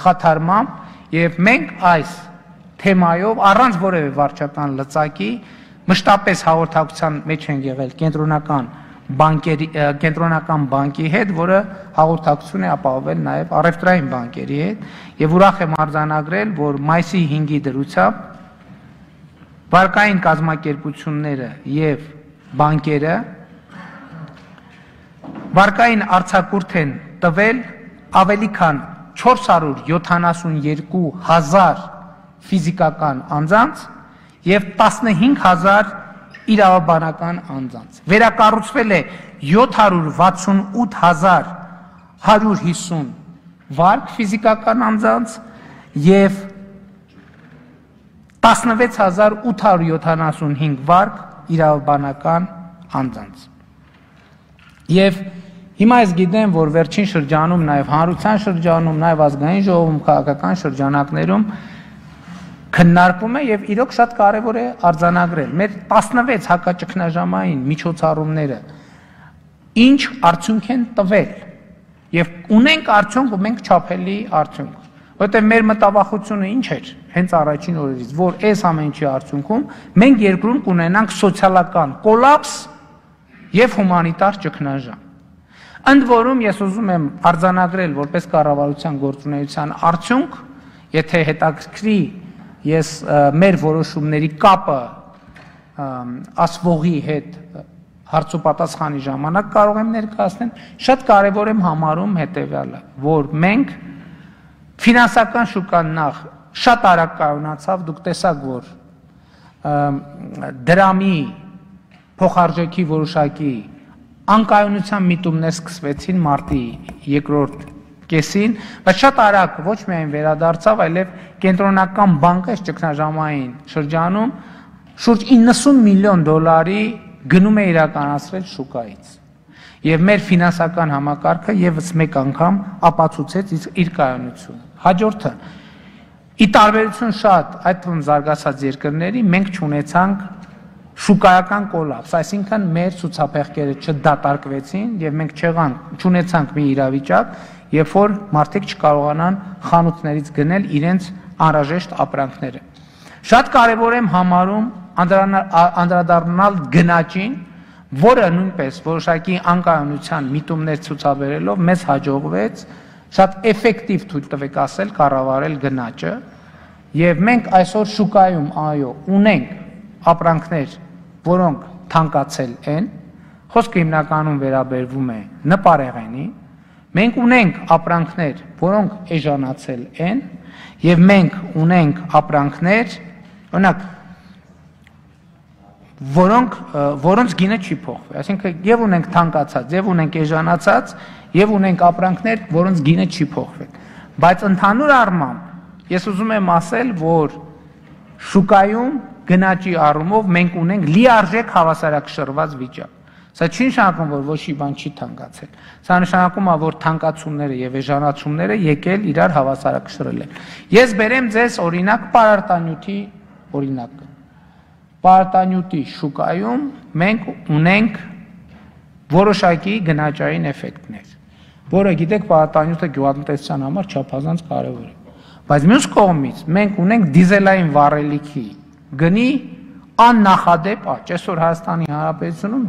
Speaker 2: խաթարմամբ եւ մենք այս թեմայով առանց որևէ վարչական լծակի մշտապես հաղորդակցության մեջ են եղել կենտրոնական բանկի հետ, որը հաղորդակցություն է ապահովել նաև առևտրային բանկերի հետ եւ ուրախ եմ արձանագրել, որ մայիսի 5-ի դրությամբ վարկային կազմակերպությունները եւ բանկերը վարկային արձակուրդ են տվել ավելի քան 472,000 ֆիզիկական անձանց եւ 15,000 իրավաբանական անձանց։ Վերակառուցվել է 768,150 վարկ ֆիզիկական անձանց եւ 16,875 վարկ իրավաբանական անձանց։ Եվ հիմա ես գիտեմ, որ վերջին շրջանում, նաև հանրության շրջանում, նաև ազգային ժողովում, քաղաքական շրջանակներում քննարկվում է եւ իրոք շատ կարեւոր է արձանագրել մեր 16 հակաճգնաժամային միջոցառումները ինչ արդյունք են տվել եւ ունենք արդյունք ու մենք չափելի արդյունք, որտեղ մեր մտավախությունը ինչ էր հենց առաջին օրերից, որ այս ամեն ինչի արդյունքում մենք երկրում կունենանք սոցիալական կոլապս եւ հումանիտար ճգնաժամ։ Ընդ որում ես ուզում եմ արձանագրել որպես կառավարության գործունեության արդյունք, եթե հետաքրքրի ես մեր որոշումների կապը ասվողի հետ հարցոպատասխանի ժամանակ կարող եմ ներկայացնել, շատ կարևոր եմ համարում հետեւյալը, որ մենք ֆինանսական շուկան նախ շատ արագ կայունացավ, դուք տեսաք, որ դրամի փոխարժեքի որոշակի անկայունության միտումներ սկսվեցին մարտի երկրորդ կեսին, բայց շատ արագ ոչ միայն վերադարձավ, այլև կենտրոնական բանկը այս ճգնաժամային շրջանում շուրջ 90 միլիոն դոլարի գնում է իրականացրել շուկայից։ Եվ մեր ֆինանսական համակարգը եւս մեկ անգամ ապացուցեց իր կայունությունը։ Հաջորդը, ի տարբերություն շատ այդ թվում զարգացած երկրների, մենք չունեցանք շուկայական կոլապս, այսինքն մեր ցուցափեղկերը չդատարկվեցին եւ մենք չունեցանք մի իրավիճակ, երբ որ մարդիկ չկարողանան խանութներից գնել իրենց անհրաժեշտ ապրանքները։ Շատ կարևոր եմ համարում անդրադառնալ գնաճին, որը նույնպես որոշակի անկայունության միտումներ ցուցաբերելով մեզ հաջողվեց շատ էֆեկտիվ թույլ տվեք ասել կառավարել գնաճը եւ մենք այսօր շուկայում այո ունենք ապրանքներ, որոնք թանկացել են, խոսքը հիմնականում վերաբերվում է նպարեղենի, մենք ունենք ապրանքներ, որոնք էժանացել են եւ մենք ունենք ապրանքներ, օրինակ որոնց գինը չի փոխվի, այսինքն եւ ունենք թանկացած, եւ ունենք էժանացած, եւ ունենք ապրանքներ, որոնց գինը չի փոխվել։ Բայց ընդհանուր առմամբ ես ուզում եմ ասել, որ շուկայում գնաճի առումով մենք ունենք լիարժեք հավասարակշռված վիճակ։ Սա չի նշանակում, որ ոչ մի բան չի թանկացել։ Սա նշանակում է, որ թանկացումները եւ էժանացումները եկել իրար հավասարակշռել են։ Ես բերեմ ձեզ օրինակ պարարտանյութի օրինակը։ Պարարտանյութի շուկայում մենք ունենք որոշակի գնաճային էֆեկտներ, որը գիտեք պարարտանյութը գյուղատնտեսության համար չափազանց կարևոր է։ Բայց մյուս կողմից մենք ունենք դիզելային վառելիքի գնի աննախադեպ աճ, այսօր Հայաստանի Հանրապետությունում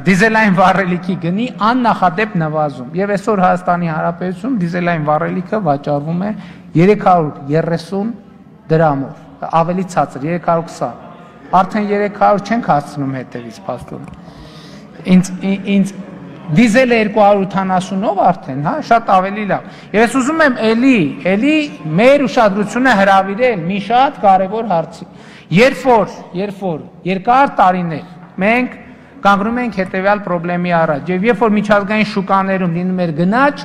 Speaker 2: դիզելային վառելիքի գնի աննախադեպ նվազում եւ այսօր Հայաստանի Հանրապետությունում դիզելային վառելիքը վաճառվում է 330 դրամով, ավելի ցածր 320, արդեն 300 չենք հասցնում հետևից փաստորեն։ Ինձ դիզելը 280-ով արդեն, հա, շատ ավելի լավ։ Եվ ես ուզում եմ էլի մեր ուշադրությունը հրավիրել մի շատ կարևոր հարցի։ Երբ որ երկար տարիներ մենք կանգնում ենք հետևյալ խնդրի առաջ, եւ երբ որ միջազգային շուկաներում լինում էր գնաճ,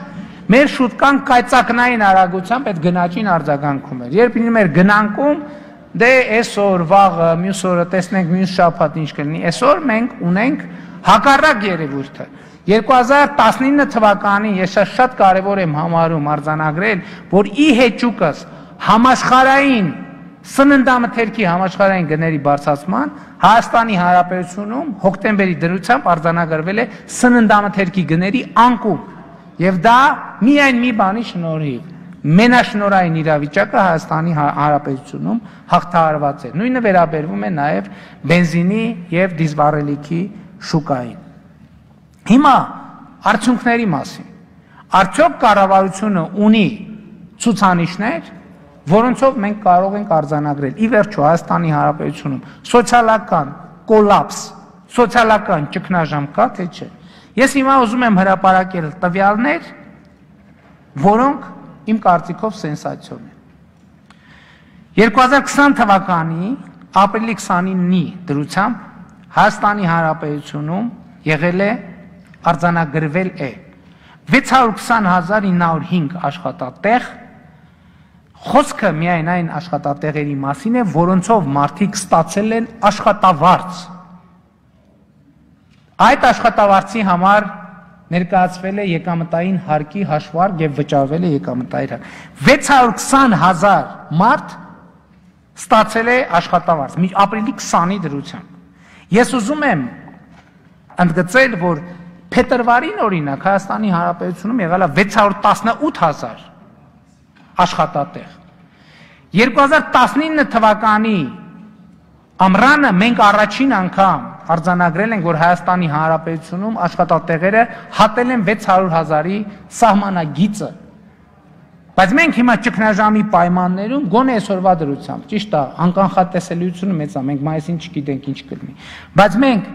Speaker 2: մեր շուկան կայծակնային արագությամբ այդ գնաճին արձագանքում էր։ Երբ լինում էր գնանկում, դե այսօր, վաղը, մյուս օրը տեսնենք մյուս շաբաթ ինչ կլինի, այսօր մենք ունենք հակառակ երևույթը։ 2019 թվականին ես շատ կարևոր եմ համարում արձանագրել, որ ի հեճուկս համաշխարհային սննդամթերքի համաշխարհային գների բարձրացման Հայաստանի Հանրապետությունում հոկտեմբերի դրությամբ արձանագրվել է սննդամթերքի գների անկում, եւ դա միայն մի բանի շնորհիվ մենաշնորհային իրավիճակը Հայաստանի Հանրապետությունում հաղթահարված է։ Նույնը վերաբերվում է նաեւ բենզինի եւ դիզվառելիքի շուկային։ Հիմա արդյունքների մասին։ Արդյոք կառավարությունը ունի ցուցանիշներ, որոնցով մենք կարող ենք արձանագրել ի վերջո Հայաստանի Հանրապետությունում սոցիալական կոլապս, սոցիալական ճգնաժամ կա, թե չէ։ Ես հիմա ուզում եմ հրապարակել տվյալներ, որոնք իմ կարծիքով սենսացիոն են։ 2020 թվականի ապրիլի 29-ի դրությամբ Հայաստանի Հանրապետությունում եղել է արձանագրվել է 620,905 աշխատատեղ, խոսքը միայն այն աշխատատեղերի մասին է, որոնցով մարդիկ ստացել են աշխատավարձ։ Այդ աշխատավարձի համար ներկայացվել է եկամտային հարկի հաշվարկ եւ վճարվել է եկամտային հարկ։ 620,000 մարդ ստացել է աշխատավարձ ապրիլի 20-ի դրությամբ։ Ես ուզում եմ ընդգծել, որ փետրվարին օրինակ Հայաստանի Հանրապետությունում եղել է 618,000 աշխատատեղ։ 2019 թվականի ամռանը մենք առաջին անգամ արձանագրել ենք, որ Հայաստանի Հանրապետությունում աշխատատեղերը հատել են 600,000-ի սահմանագիծը։ Բայց մենք հիմա ճգնաժամի պայմաններում գոնե այսօրվա դրությամբ, ճիշտ է, անկանխատեսելիությունը մեծ է, մենք մայիսին չգիտենք ինչ կլինի։ Բայց մենք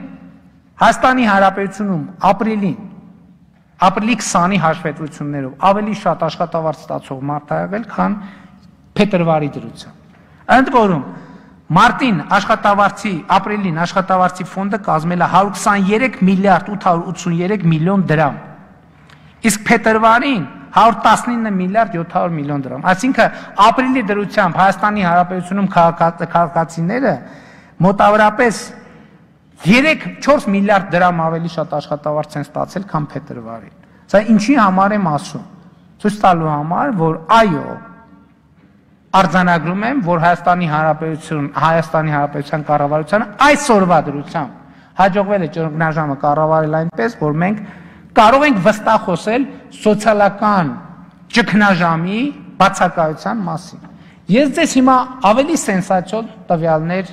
Speaker 2: Հայաստանի Հանրապետությունում ապրիլի 20-ի հաշվետվություններով ավելի շատ աշխատավարձ ստացող մարդ ա եղել, քան փետրվարի դրությամբ։ Ընդ որում մարտին ապրիլին աշխատավարձի ֆոնդը կազմել է 123 միլիարդ 883 միլիոն դրամ։ Իսկ փետրվարին 119 միլիարդ 700 միլիոն դրամ։ Այսինքն ապրիլի դրությամբ Հայաստանի Հանրապետությունում քաղաքացիները մոտավորապես 3-4 միլիարդ դրամ ավելի շատ աշխատավարձ են ստացել, քան փետրվարին։ Սա ինչի համար եմ ասում։ Ցույց տալու համար, որ այո, արձանագրում եմ, որ Հայաստանի Հանրապետության կառավարությանը այսօրվա դրությամբ հաջողվել է ճգնաժամը կառավարել այնպես, որ մենք կարող ենք վստահ խոսել սոցիալական ճգնաժամի բացակայության մասին։ Ես ձեզ հիմա ավելի սենսացիոն տվյալներ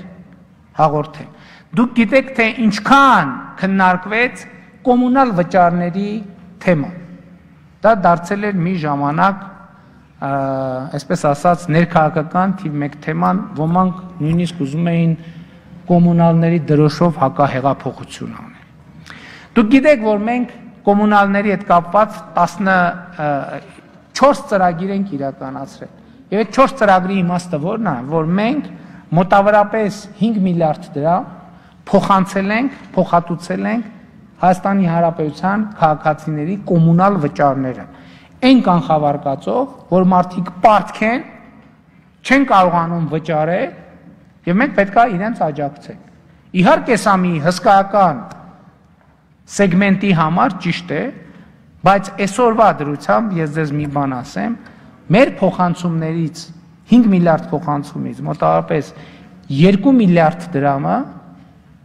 Speaker 2: հաղորդեմ։ Դուք գիտեք, թե ինչքան քննարկվեց կոմունալ վճարների թեման։ Դա դարձել էր մի ժամանակ, այսպես ասած, ներքաղաքական թիվ 1 թեման, ոմանք նույնիսկ ուզում էին կոմունալների դրոշով հակահեղափոխություն անել։ Դուք գիտեք, որ մենք կոմունալների հետ կապված 14 ծրագիր ենք իրականացրել։ Եվ այդ 4 ծրագրի իմաստը որն է, որ մենք մոտավորապես 5 միլիարդ դրամ փոխհատուցել ենք Հայաստանի Հանրապետության քաղաքացիների կոմունալ վճարները։ Այն կանխավարկածով, որ մարդիկ պարտք են, չեն կարողանում վճարել, եւ մենք պետք է իրենց աջակցենք։ Իհարկե սա մի հսկայական սեգմենտի համար ճիշտ է, բայց այսօրվա դրությամբ ես ձեզ մի բան ասեմ, մեր փոխանցումներից 5 միլիարդ փոխանցումից մոտավորապես 2 միլիարդ դրամը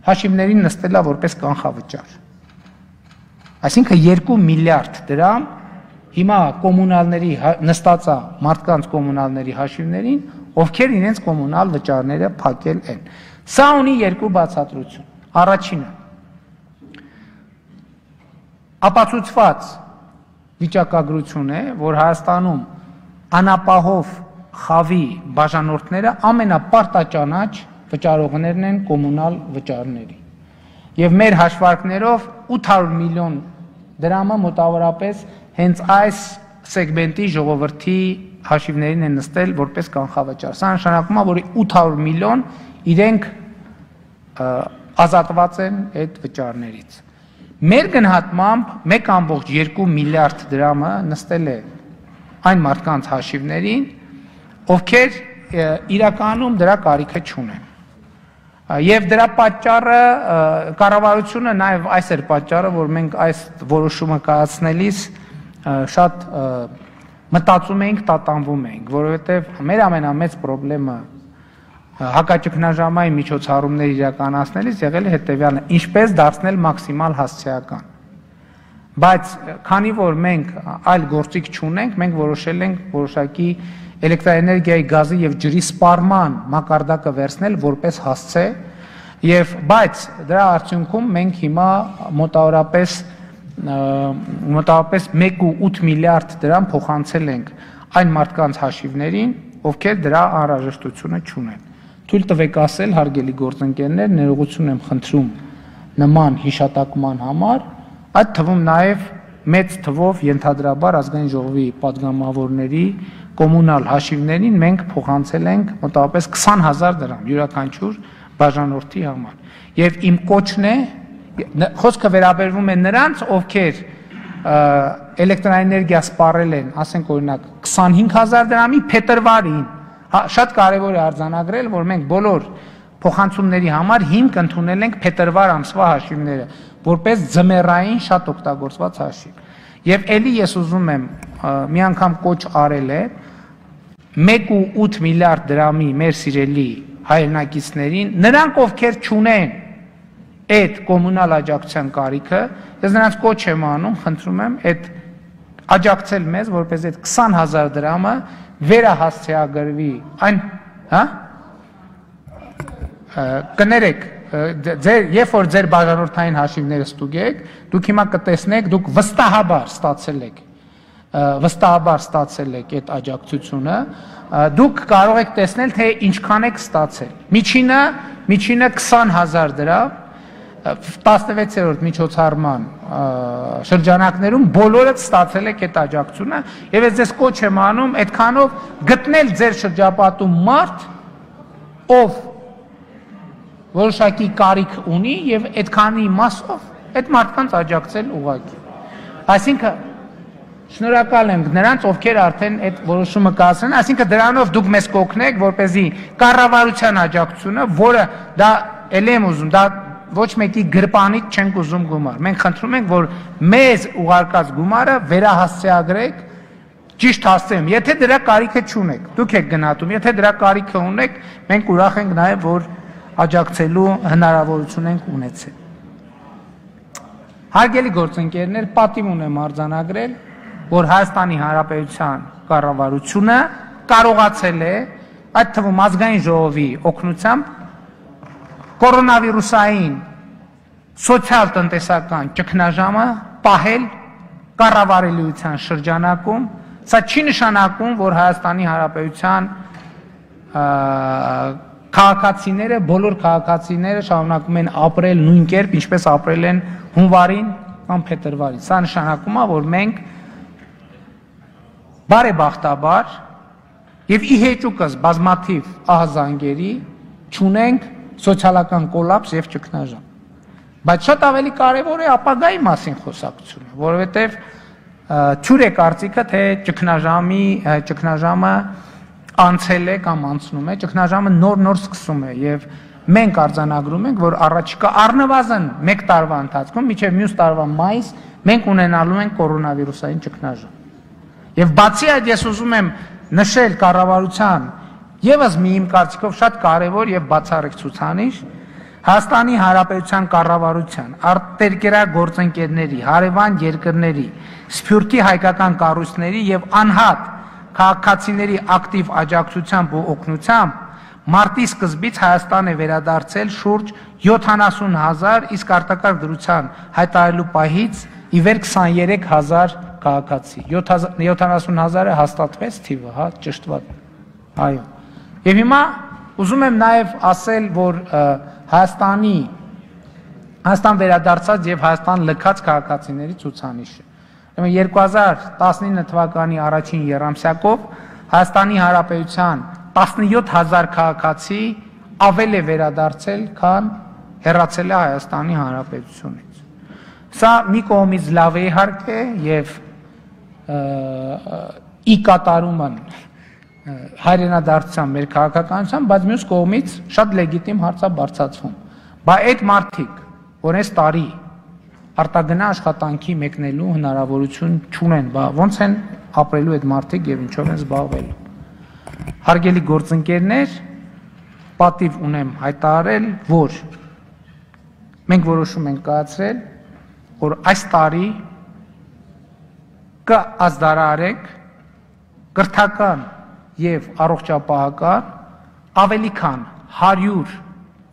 Speaker 2: հաշիվներին նստել է որպես կանխավճար։ Այսինքն 2 միլիարդ դրամ հիմա կոմունալների նստած է մարդկանց կոմունալների հաշիվներին, ովքեր իրենց կոմունալ վճարները փակել են։ Սա ունի երկու բացատրություն։ Առաջինը ապացուցված վիճակագրություն է, որ Հայաստանում անապահով խավի բաժանորդները ամենապարտաճանաչ վճարողներն են կոմունալ վճարների։ Եվ մեր հաշվարկներով 800 միլիոն դրամը մոտավորապես հենց այս սեգմենտի ժողովրդի հաշիվներին են նստել որպես կանխավճար։ Սա նշանակում է, որ 800 միլիոն իրենք ազատված են այդ վճարներից։ Մեր գնահատմամբ 1.2 միլիարդ դրամը նստել է այն մարդկանց հաշիվներին, ովքեր իրականում դրա կարիքը չունեն։ Եվ դրա պատճառը կառավարությունը նաև այս էր պատճառը, որ մենք այս որոշումը կայացնելիս շատ մտածում էինք, տատանվում էինք, որովհետև մեր ամենամեծ խնդրը հակաճգնաժամային միջոցառումներ իրականացնելիս եղել է հետևյալն, ինչպես դարձնել մաքսիմալ հասցեական։ Բայց քանի որ մենք այլ գործիք չունենք, մենք որոշել ենք որոշակի էլեկտրաէներգիայի, գազի եւ ջրի սպառման մակարդակը վերցնել որպես հասցե, եւ բայց դրա արդյունքում մենք հիմա մոտավորապես 1.8 միլիարդ դրամ փոխանցել ենք այն մարդկանց հաշիվներին, ովքեր դրա անհրաժեշտությունը չունեն։ թույլ տվեք ասել, հարգելի գործընկերներ, ներողություն եմ խնդրում նման հիշատակման համար, այդ թվում նաև մեծ թվով ենթադրաբար ազգային ժողովի պատգամավորների կոմունալ հաշիվներին մենք փոխանցել ենք մոտավորապես 20,000 դրամ յուրաքանչյուր բաժանորդի համար։ Եվ իմ կոչն է, խոսքը վերաբերվում է նրանց, ովքեր էլեկտրաէներգիա սպառել են, ասենք օրինակ 25,000 դրամի փետրվարին, շատ կարևոր է արձանագրել, որ մենք բոլոր փոխանցումների համար հիմք ընդունել ենք փետրվար ամսվա հաշիվները, որպես ձմեռային շատ օգտագործված հաշիվ։ Եվ ելի ես ուզում եմ մի անգամ կոչ արել է 1.8 միլիարդ դրամի մեր սիրելի հայրենակիցներին, նրանք ովքեր չունեն այդ կոմունալ աջակցության կարիքը, ես նրանց կոչ եմ անում, խնդրում եմ այդ աջակցել մեզ, որպես այդ 20,000 դրամը վերահասցեագրվի այն, հա? Կներեք, երբ որ ձեր բաժանորդային հաշիվները ստուգեք, դուք հիմա կտեսնեք, դուք վստահաբար ստացել եք այդ աջակցությունը, դուք կարող եք տեսնել, թե ինչքան եք ստացել։ Միջինը 20,000 դրամ, 16-րդ միջոցառման շրջանակներում բոլորը ստացել եք այդ աջակցությունը, եւ ես ձեզ կոչ եմ անում այդքանով գտնել ձեր շրջապատում մարդ, ով որոշակի կարիք ունի եւ այդքանի մասով այդ մարդկանց աջակցել ուղղակի։ Այսինքն շնորհակալ եմ նրանց, ովքեր արդեն այդ որոշումը կայացրել են, այսինքն դրանով դուք մեզ կօգնեք, որպեսզի կառավարության աջակցությունը, որը դա ելի եմ ուզում, դա ոչ մեկի գրպանից չենք ուզում գումար։ Մենք խնդրում ենք, որ մեզ ուղարկած գումարը վերահասցեագրեք, ճիշտ հասցեմ, եթե դրա կարիքը չունեք, դուք եք գնահատում, եթե դրա կարիքը ունեք, մենք ուրախ ենք նաև, որ աջակցելու հնարավորություն ենք ունեցել։ Հարգելի գործընկերներ, պատիվ ունեմ արձանագրել, որ Հայաստանի Հանրապետության կառավարությունը կարողացել է այդ թվում ազգային ժողովի օգնությամբ կորոնավիրուսային սոցիալ-տնտեսական ճգնաժամը պահել կառավարելիության շրջանակում, սա չի նշանակում, որ Հայաստանի Հանրապետության քաղաքացիները, բոլոր քաղաքացիները շարունակում են ապրել նույն կերպ, ինչպես ապրել են հունվարին կամ փետրվարին։ Սա նշանակում է, որ մենք բարեբախտաբար եւ ի հեճուկս բազմաթիվ ահազանգերի չունենք սոցիալական կոլապս եւ ճգնաժամ։ Բայց շատ ավելի կարեւոր է ապագայի մասին խոսակցությունը, որովհետեւ թյուր է կարծիքը, թե ճգնաժամը անցել է կամ անցնում է, ճգնաժամը նոր սկսում է եւ մենք արձանագրում ենք, որ առաջիկա առնվազն 1 տարվա ընթացքում, մինչեւ մյուս տարվա մայիս, մենք ունենալու ենք կորոնավիրուսային ճգնաժամ։ Եվ բացի այդ ես ուզում եմ նշել կառավարության եւս մի իմ կարծիքով շատ կարեւոր եւ բացառիկ ցուցանիշ Հայաստանի Հանրապետության կառավարության, արտերկրյա գործընկերների, հարևան երկրների, սփյուռքի հայկական կառույցների եւ անհատ քաղաքացիների ակտիվ աջակցությամբ ու օգնությամբ մարտի սկզբից Հայաստան է վերադարձել շուրջ 70,000, իսկ արտակարգ դրության հայտարարելու պահից ի վեր 23,000 քաղաքացի։ 70,000-ը հաստատվեց թիվը, հա, ճշտված։ Այո։ Եվ հիմա ուզում եմ նաև ասել, որ Հայաստան վերադարձած եւ Հայաստան լքած քաղաքացիների ցուցանիշը։ 2019 թվականի առաջին եռամսյակով Հայաստանի Հանրապետության 17,000 քաղաքացի ավել է վերադարձել, քան հեռացել է Հայաստանի Հանրապետությունից։ Սա մի կողմից լավ է իհարկե եւ ի կատարում են հայրենադարձության մեր քաղաքականության, բայց մյուս կողմից շատ լեգիտիմ հարց է բարձրացվում։ Բայց այդ մարդիկ, որ այս տարի արտագնա աշխատանքի մեկնելու հնարավորություն չունեն, ոնց են ապրելու այդ մարդիկ եւ ինչով են զբաղվելու։ Հարգելի գործընկերներ, պատիվ ունեմ հայտարարել, որ մենք որոշում ենք կայացրել, որ այս տարի կազդարարենք կրթական եւ առողջապահական ավելի քան 100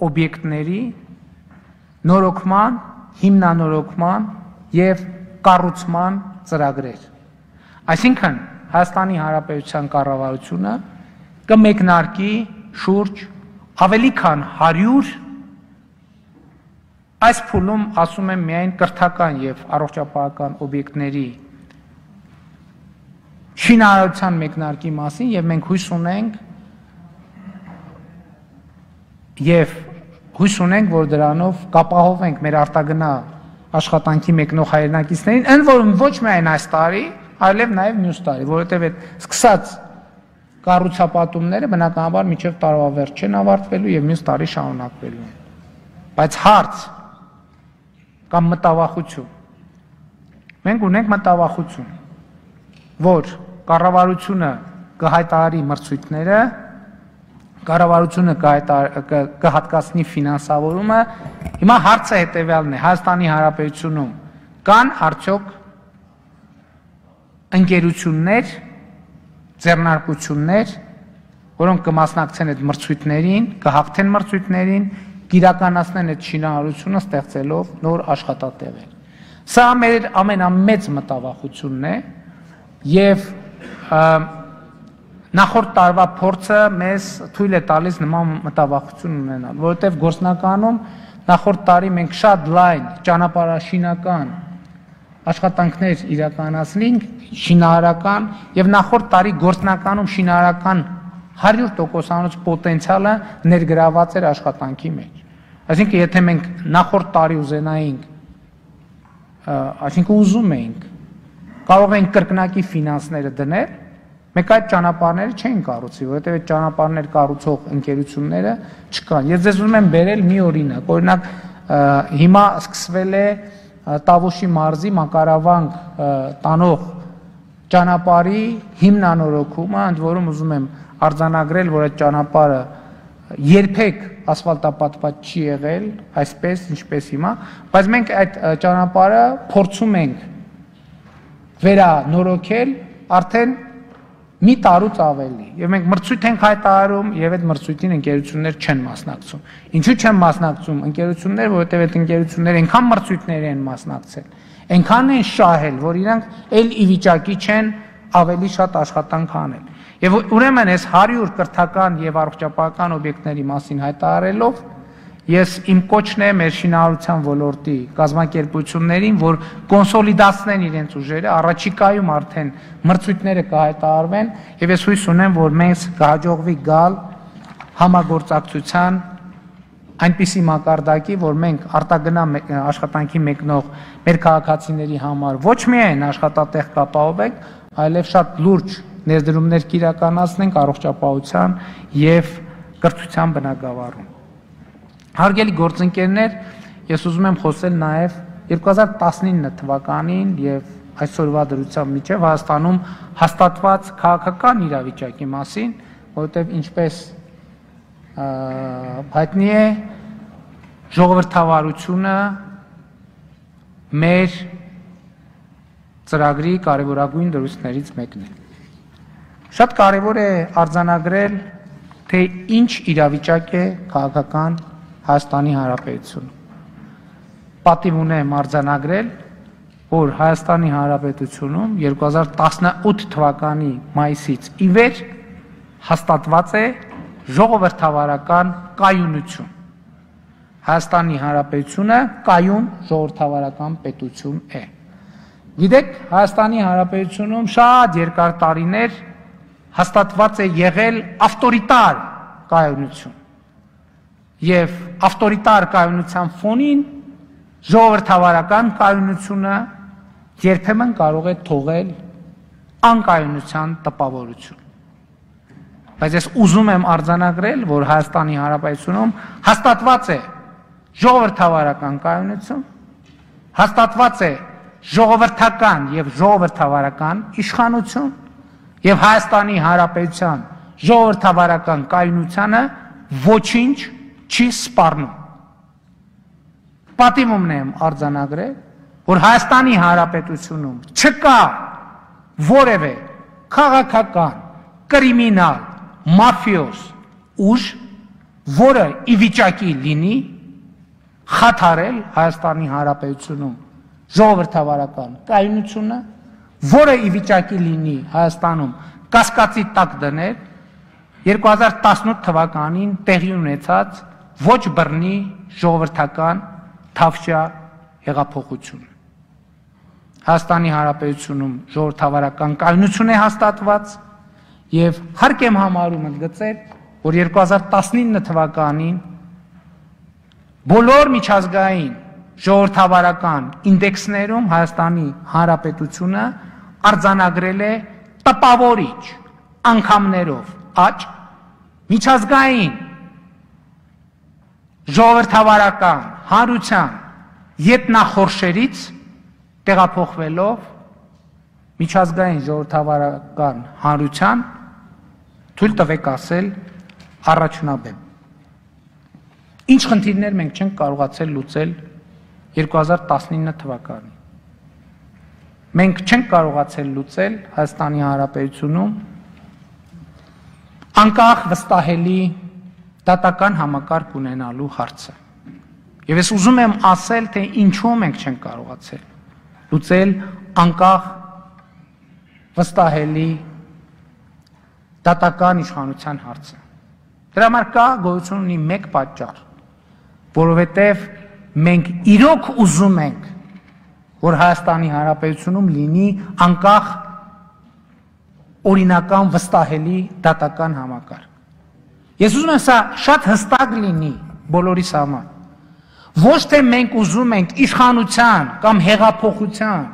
Speaker 2: օբյեկտների նորոգման, հիմնանորոգման եւ կառուցման ծրագրեր։ Այսինքն Հայաստանի Հանրապետության կառավարությունը կմեկնարկի շուրջ ավելի քան 100 այս փուլում ասում եմ միայն կրթական եւ առողջապահական օբյեկտների շինարարության մեկնարկի մասին եւ մենք հույս ունենք, որ դրանով կապահովենք մեր արտագնա աշխատանքի մեկնող հայրենակիցներին, ընդ որում ոչ միայն այս տարի, այլև նաեւ մյուս տարի, որովհետեւ այդ սկսած կառուցապատումները բնականաբար մինչև տարվա վերջ չեն ավարտվելու եւ մյուս տարի շարունակվելու են։ Բայց հարց կամ մտավախություն։ Մենք ունենք մտավախություն, որ կառավարությունը կհայտարարի մրցույթները, կառավարությունը կհատկացնի ֆինանսավորումը։ Հիմա հարցը հետեւյալն է. Հայաստանի Հանրապետությունում կան արդյոք ընկերություններ, ձեռնարկություններ, որոնք կմասնակցեն այդ մրցույթներին, կհաղթեն մրցույթներին, կիրականացնեն այդ շինարարությունը ստեղծելով նոր աշխատատեղեր։ Սա մեր ամենամեծ մտավախությունն է եւ նախորդ տարվա փորձը մեզ թույլ է տալիս նման մտավախություն ունենալ, որովհետեւ գործնականում նախորդ տարի մենք շատ լայն ճանապարհաշինական աշխատանքներ իրականացնենք, շինարարական եւ նախորդ տարի գործնականում շինարարական 100%-անոց պոտենցիալը ներգրաված էր աշխատանքի մեջ։ Այսինքն եթե մենք նախորդ տարի ուզենայինք, այսինքն ուզում էինք, կարող ենք կրկնակի ֆինանսները դնել, մենք այդ ճանապարհները չենք կառուցի, որովհետեւ այդ ճանապարհներ կառուցող ընկերությունները չկան։ Ես ձեզ ուզում եմ բերել մի օրինակ, օրինակ հիմա սկսվել է Տավուշի մարզի Մակարավանք տանող ճանապարհի հիմնանորոգումը, ընդ որում ուզում եմ արձանագրել, որ այդ ճանապարհը երբեք ասֆալտապատված չի եղել, այսպես ինչպես հիմա, բայց մենք այդ ճանապարհը փորձում ենք վերանորոգել արդեն մի տարուց ավելի եւ մենք մրցույթ ենք հայտարարում եւ այդ մրցույթին ընկերություններ չեն մասնակցում։ Ինչու չեն մասնակցում ընկերություններ, որովհետեւ այդ ընկերությունները այնքան մրցույթների են մասնակցել, այնքան են շահել, որ իրանք այլ ի վիճակի չեն ավելի շատ աշխատանք անել։ Եվ ուրեմն այս 100 կրթական եւ առողջապահական օբյեկտների մասին հայտարարելով ես իմ կոչն է մեր շինարարության ոլորտի կազմակերպություններին, որ կոնսոլիդացնեն իրենց ուժերը, առաջիկայում արդեն մրցույթները կհայտարարվեն եւ ես հույս ունեմ, որ մեզ կհաջողվի գալ համագործակցության այնպիսի մակարդակի, որ մենք արտագնա աշխատանքի մեկնող մեր քաղաքացիների համար ոչ միայն աշխատատեղ կապահովենք, այլև շատ լուրջ ներդրումներ կիրականացնենք առողջապահության եւ կրթության բնագավառում։ Հարգելի գործընկերներ, ես ուզում եմ խոսել նաև 2019 թվականին եւ այսօրվա դրությամբ միջև Հայաստանում հաստատված քաղաքական իրավիճակի մասին, որովհետեւ ինչպես հայտնի է, ժողովրդավարությունը մեր ծրագրի կարևորագույն դրույթներից մեկն է։ Շատ կարևոր է արձանագրել, թե ինչ իրավիճակ է քաղաքական Հայաստանի Հանրապետությունում։ Պատիվ ունեմ արձանագրել, որ Հայաստանի Հանրապետությունում 2018 թվականի մայիսից ի վեր հաստատված է ժողովրդավարական կայունություն։ Հայաստանի Հանրապետությունը կայուն ժողովրդավարական պետություն է։ Գիտեք, Հայաստանի Հանրապետությունում շատ երկար տարիներ հաստատված է եղել ավտորիտար կայունություն։ Եվ ավտորիտար կայունության ֆոնին ժողովրդավարական կայունությունը երբեմն կարող է թողել անկայունության տպավորություն։ Բայց ես ուզում եմ արձանագրել, որ Հայաստանի Հանրապետությունում հաստատված է ժողովրդավարական կայունություն, հաստատված է ժողովրդական եւ ժողովրդավարական իշխանություն եւ Հայաստանի Հանրապետության ժողովրդավարական կայունությանը ոչինչ չի սպառնում։ Պատիվ ունեմ արձանագրել, որ Հայաստանի Հանրապետությունում չկա որևէ քաղաքական, կրիմինալ, մաֆիոզ ուժ, որը ի վիճակի լինի խաթարել Հայաստանի Հանրապետությունում ժողովրդավարական կայունությունը, որը ի վիճակի լինի Հայաստանում կասկածի տակ դնել 2018 թվականին տեղի ունեցած ոչ բռնի ժողովրդական թավշյա հեղափոխություն։ Հայաստանի Հանրապետությունում ժողովրդավարական կայունություն է հաստատված եւ հարկ եմ համարում ընդգծել, որ 2019 թվականին բոլոր միջազգային ժողովրդավարական ինդեքսներում Հայաստանի Հանրապետությունը արձանագրել է տպավորիչ անգամներով աճ միջազգային ժողովրդավարական հանրության ետնախորշերից տեղափոխվելով միջազգային ժողովրդավարական հանրության թույլ տվեք ասել առաջնաբեմ։ Ինչ խնդիրներ մենք չենք կարողացել լուծել 2019 թվականին։ Մենք չենք կարողացել լուծել Հայաստանի Հանրապետությունում անկախ վստահելի դատական համակարգ ունենալու հարցը։ Եվ ես ուզում եմ ասել, թե ինչու մենք չենք կարողացել լուծել անկախ վստահելի դատական իշխանության հարցը։ Դրա համար կա գոյություն ունի մեկ պատճառ, որովհետև մենք իրոք ուզում ենք, որ Հայաստանի Հանրապետությունում լինի անկախ օրինական վստահելի դատական համակարգ։ Ես ուզում եմ սա շատ հստակ լինի բոլորիս համար։ Ոչ թե մենք ուզում ենք իշխանության կամ հեղափոխության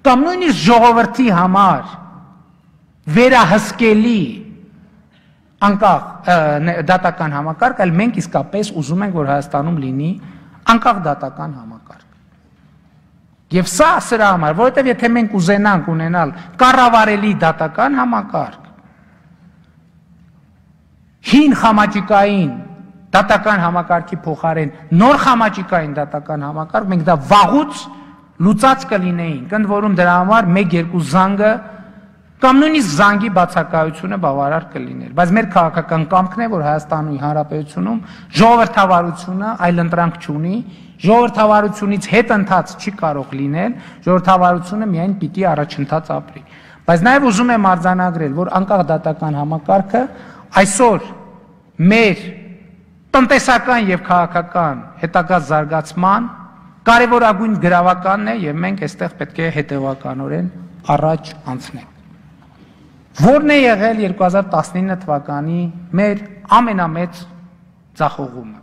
Speaker 2: կամ նույնիսկ ժողովրդի համար վերահսկելի անկախ դատական համակարգ, այլ մենք իսկապես ուզում ենք, որ Հայաստանում լինի անկախ դատական համակարգ։ Եվ սա սրա համար, որովհետև եթե մենք ուզենանք ունենալ կառավարելի դատական համակարգ, հին խամաճիկային դատական համակարգի փոխարեն նոր խամաճիկային դատական համակարգ, մենք դա վաղուց լուծած կլինեինք, ընդ որում դրա համար 1-2 զանգը կամ նույնիսկ զանգի բացակայությունը բավարար կլիներ, բայց մեր քաղաքական կամքն է, որ Հայաստանի Հանրապետությունում ժողովրդավարությունը այլընտրանք չունի, ժողովրդավարությունից հետընթաց չի կարող լինել, ժողովրդավարությունը միայն պիտի առաջընթաց ապրի։ Բայց նաև ուզում եմ արձանագրել, որ անկախ դատական համակարգը այսօր մեր տնտեսական եւ քաղաքական հետագա զարգացման կարևորագույն գրավականն է եւ մենք այստեղ պետք է հետեւականորեն առաջ անցնենք։ Որն է եղել 2019 թվականի մեր ամենամեծ ձախողումը։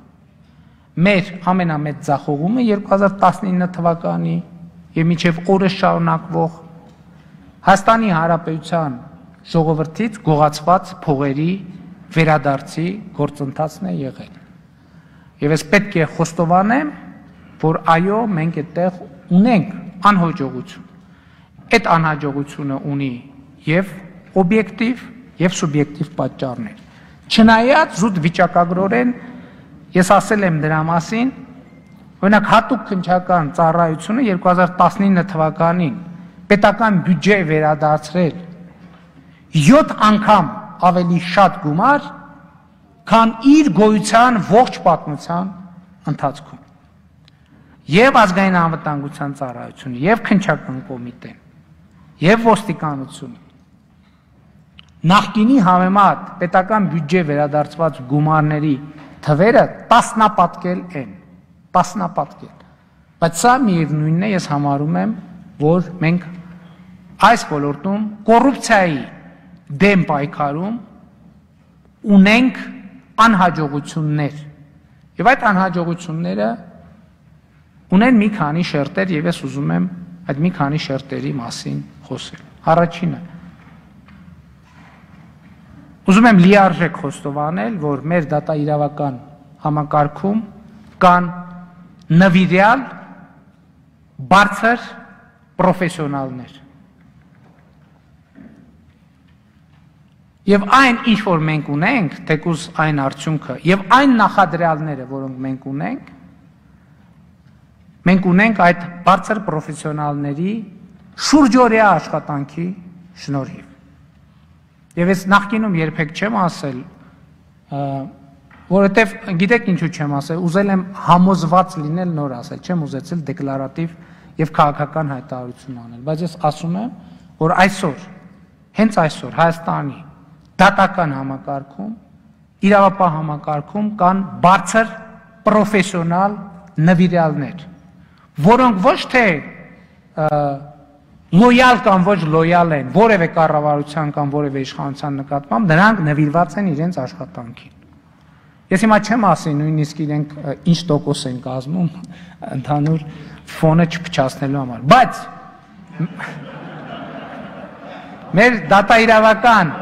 Speaker 2: Մեր ամենամեծ ձախողումը 2019 թվականի եւ մինչեւ օրս շարունակվող Հայաստանի Հանրապետության ժողովրդից գողացված փողերի վերադարձի գործընթացն է եղել։ Եվ ես պետք է խոստովանեմ, որ այո, մենք այդտեղ ունենք անհաջողություն։ Այդ անհաջողությունը ունի եւ օբյեկտիվ եւ սուբյեկտիվ պատճառներ։ Չնայած զուտ վիճակագրորեն ես ասել եմ դրա մասին, օրինակ հատուկ քննչական ծառայությունը 2019 թվականին պետական բյուջե վերադարձրել 7 անգամ ավելի շատ գումար, քան իր գոյության ողջ պատմության ընթացքում։ Եվ ազգային անվտանգության ծառայությունը, եւ քննչական կոմիտեն, եւ ոստիկանությունը նախկինի համեմատ պետական բյուջե վերադարձված գումարների թվերը տասնապատկել են, տասնապատկել։ Բայց սա միևնույնն է, ես համարում եմ, որ մենք այս ոլորտում կոռուպցիայի դեմ պայքարում ունենք անհաջողություններ։ Եվ այդ անհաջողությունները ունեն մի քանի շերտեր եւ ես ուզում եմ այդ մի քանի շերտերի մասին խոսել։ Առաջինը ուզում եմ լիարժեք խոստովանել, որ մեր դատաիրավական համակարգում կան նվիրյալ բարձր պրոֆեսիոնալներ։ Եվ այն, ինչ որ մենք ունենք, թեկուզ այն արդյունքը, եւ այն նախադրյալները, որոնք մենք ունենք այդ բարձր պրոֆեսիոնալների շուրջօրյա աշխատանքի շնորհիվ։ Եվ ես նախկինում երբեք չեմ ասել, որովհետև գիտեք ինչու չեմ ասել, ուզել եմ համոզված լինել նոր ասել, չեմ ուզեցել դեկլարատիվ եւ քաղաքական հայտարարություն անել, բայց ես ասում եմ, որ այսօր, հենց այսօր Հայաստանի դատական համակարգում, իրավապահ համակարգում կան բարձր պրոֆեսիոնալ նվիրյալներ, որոնք ոչ թե լոյալ կամ ոչ լոյալ են որևէ կառավարության կամ որևէ իշխանության նկատմամբ, նրանք նվիրված են իրենց աշխատանքին։ Ես հիմա չեմ ասի նույնիսկ իրենք ինչ տոկոս են կազմում ընդհանուր ֆոնը չփչացնելու համար, բայց մեր դատաիրավական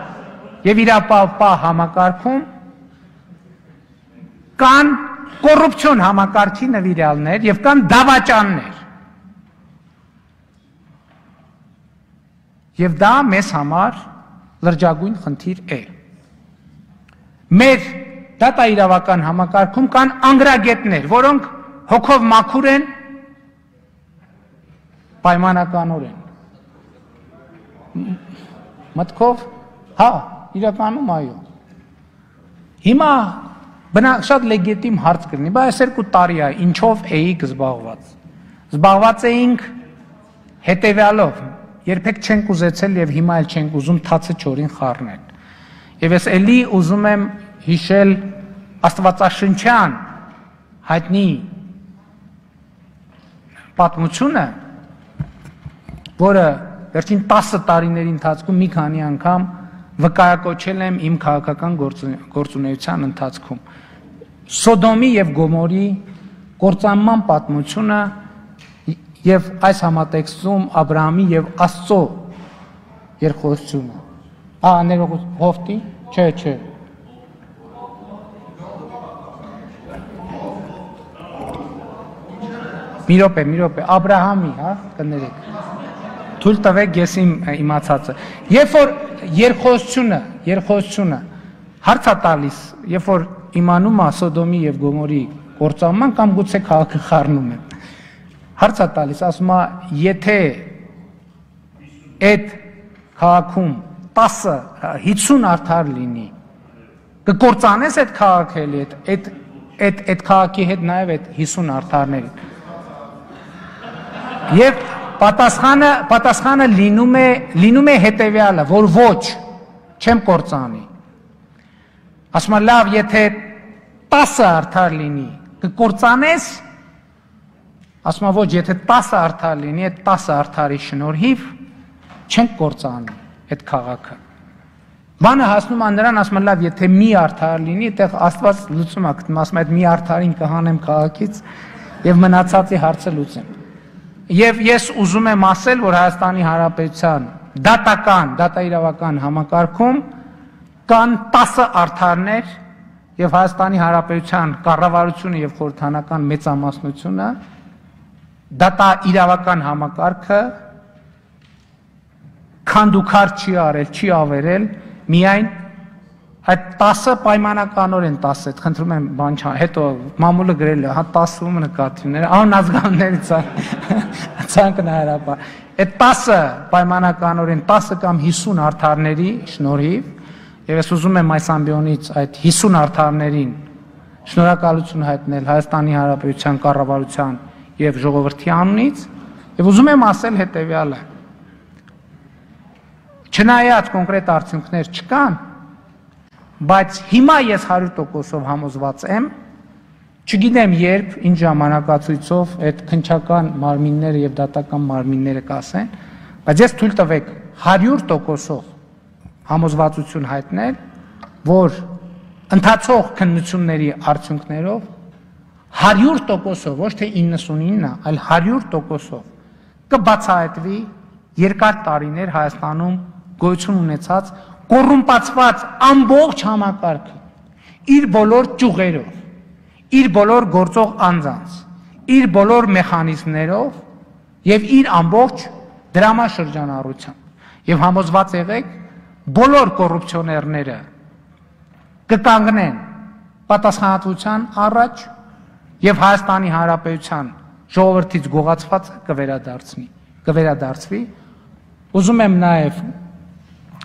Speaker 2: եւ իրավապահ համակարգում կան կոռուպցիոն համակարգի նվիրյալներ եւ կան դավաճաններ։ Եվ դա մեզ համար լրջագույն խնդիր է։ Մեր դատաիրավական համակարգում կան անգրագետներ, որոնք հոգով մաքուր են, պայմանականորեն։ Մտքով, հա, իրականում այո։ Հիմա շատ լեգիտիմ հարց կլինի, բայց 2 տարի է, ինչով էիք զբաղված։ Զբաղված էինք հետևյալով, երբեք չենք ուզեցել եւ հիմա էլ չենք ուզում թացը չորին խառնել։ Եվ ես էլի ուզում եմ հիշել աստվածաշնչյան հայտնի պատմությունը, որը վերջին 10 տարիների ընթացքում մի քանի անգամ վկայակոչել եմ իմ քաղաքական գործունեության ընթացքում։ Սոդոմի եւ Գոմորի կործանման պատմությունը եւ այս համատեքստում Աբրահամի եւ Աստծո երկխոսությունը։ Ներողություն, չէ։ Մի րոպե, Աբրահամի, հա, կներեք։ Թույլ տվեք ես իմ իմացածը։ Երբ որ երկխոսությունը հարց է տալիս, երբ որ իմանում է Սոդոմի եւ Գոմորի կործանման կամ գուցե քաղաքը խառնում է։ Հարց է տալիս, ասում է, եթե այդ քաղաքում 50 արդար լինի, կկործանես այդ քաղաքը էլի, այդ քաղաքի հետ նաև այդ 50 արդարներին։ Եվ պատասխանը լինում է հետևյալը, որ ոչ, չեմ կործանի։ Ասում է, լավ, եթե 10 արդար լինի, կկործանես, ասում է, ոչ, եթե 10 արդար լինի, այդ 10 արդարի շնորհիվ չենք կործանի այդ քաղաքը։ Բանը հասնում է նրան, ասում է, լավ, եթե մի արդար լինի, այդտեղ Աստված լուծում է գտնում, ասում է, այդ մի արդարին կհանեմ քաղաքից եւ մնացածի հարցը լուծեմ։ Եվ ես ուզում եմ ասել, որ Հայաստանի Հանրապետության դատաիրավական համակարգում կան 10 արդարներ եւ Հայաստանի Հանրապետության կառավարությունը եւ խորհրդանական մեծամասնությունը դատաիրավական համակարգը քանդուքար չի արել, չի ավերել, միայն այդ 10 պայմանականորեն 10, այդ խնդրում եմ բան չա, հետո մամուլը գրել է, հա 10-ում նկատիվները, անազգաններից ցանկնահարաբար։ Այդ 10 պայմանականորեն 10 կամ 50 արդարների շնորհիվ, եւ ես ուզում եմ այս ամբիոնից այդ 50 արդարներին շնորհակալություն հայտնել Հայաստանի Հանրապետության կառավարության եւ ժողովրդի անունից, եւ ուզում եմ ասել հետեւյալը. Չնայած կոնկրետ արդյունքներ չկան, բայց հիմա ես 100%-ով համոզված եմ, չգիտեմ երբ, ինչ ժամանակացույցով այդ քննչական մարմինները եւ դատական մարմինները կասեն, բայց ես թույլ տվեք 100%-ով համոզվածություն հայտնել, որ ընթացող քննությունների արդյունքներով 100%-ով, ոչ թե 99, այլ 100%-ով կբացահայտվի երկար տարիներ Հայաստանում գոյություն ունեցած կոռումպացված ամբողջ համակարգը իր բոլոր ճյուղերով, իր բոլոր գործող անձանց, իր բոլոր մեխանիզմներով եւ իր ամբողջ դրամաշրջանառությամբ։ Եվ համոզված եղեք, բոլոր կոռուպցիոներները կկանգնեն պատասխանատվության առաջ եւ Հայաստանի Հանրապետության ժողովրդից գողացված կվերադարձվի։ Ուզում եմ նաեւ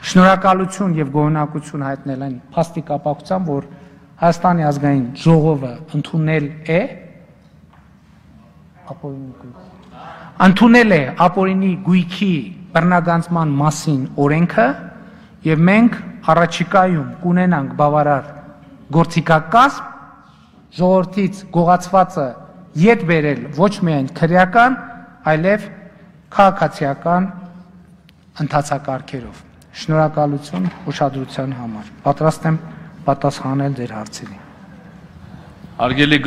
Speaker 2: շնորհակալություն եւ գոհունակություն հայտնել այն փաստի կապակցությամբ, որ Հայաստանի ազգային ժողովը ընդունել է ապօրինի գույքի բռնագանձման մասին օրենքը եւ մենք առաջիկայում կունենանք բավարար գործիքակազմ, ժողովրդից գողացվածը ետ բերել ոչ միայն քրեական, այլև քաղաքացիական ընթացակարգերով։ Շնորհակալություն ուշադրության համար։ Պատրաստ եմ պատասխանել ձեր հարցերին։
Speaker 1: Հարգելի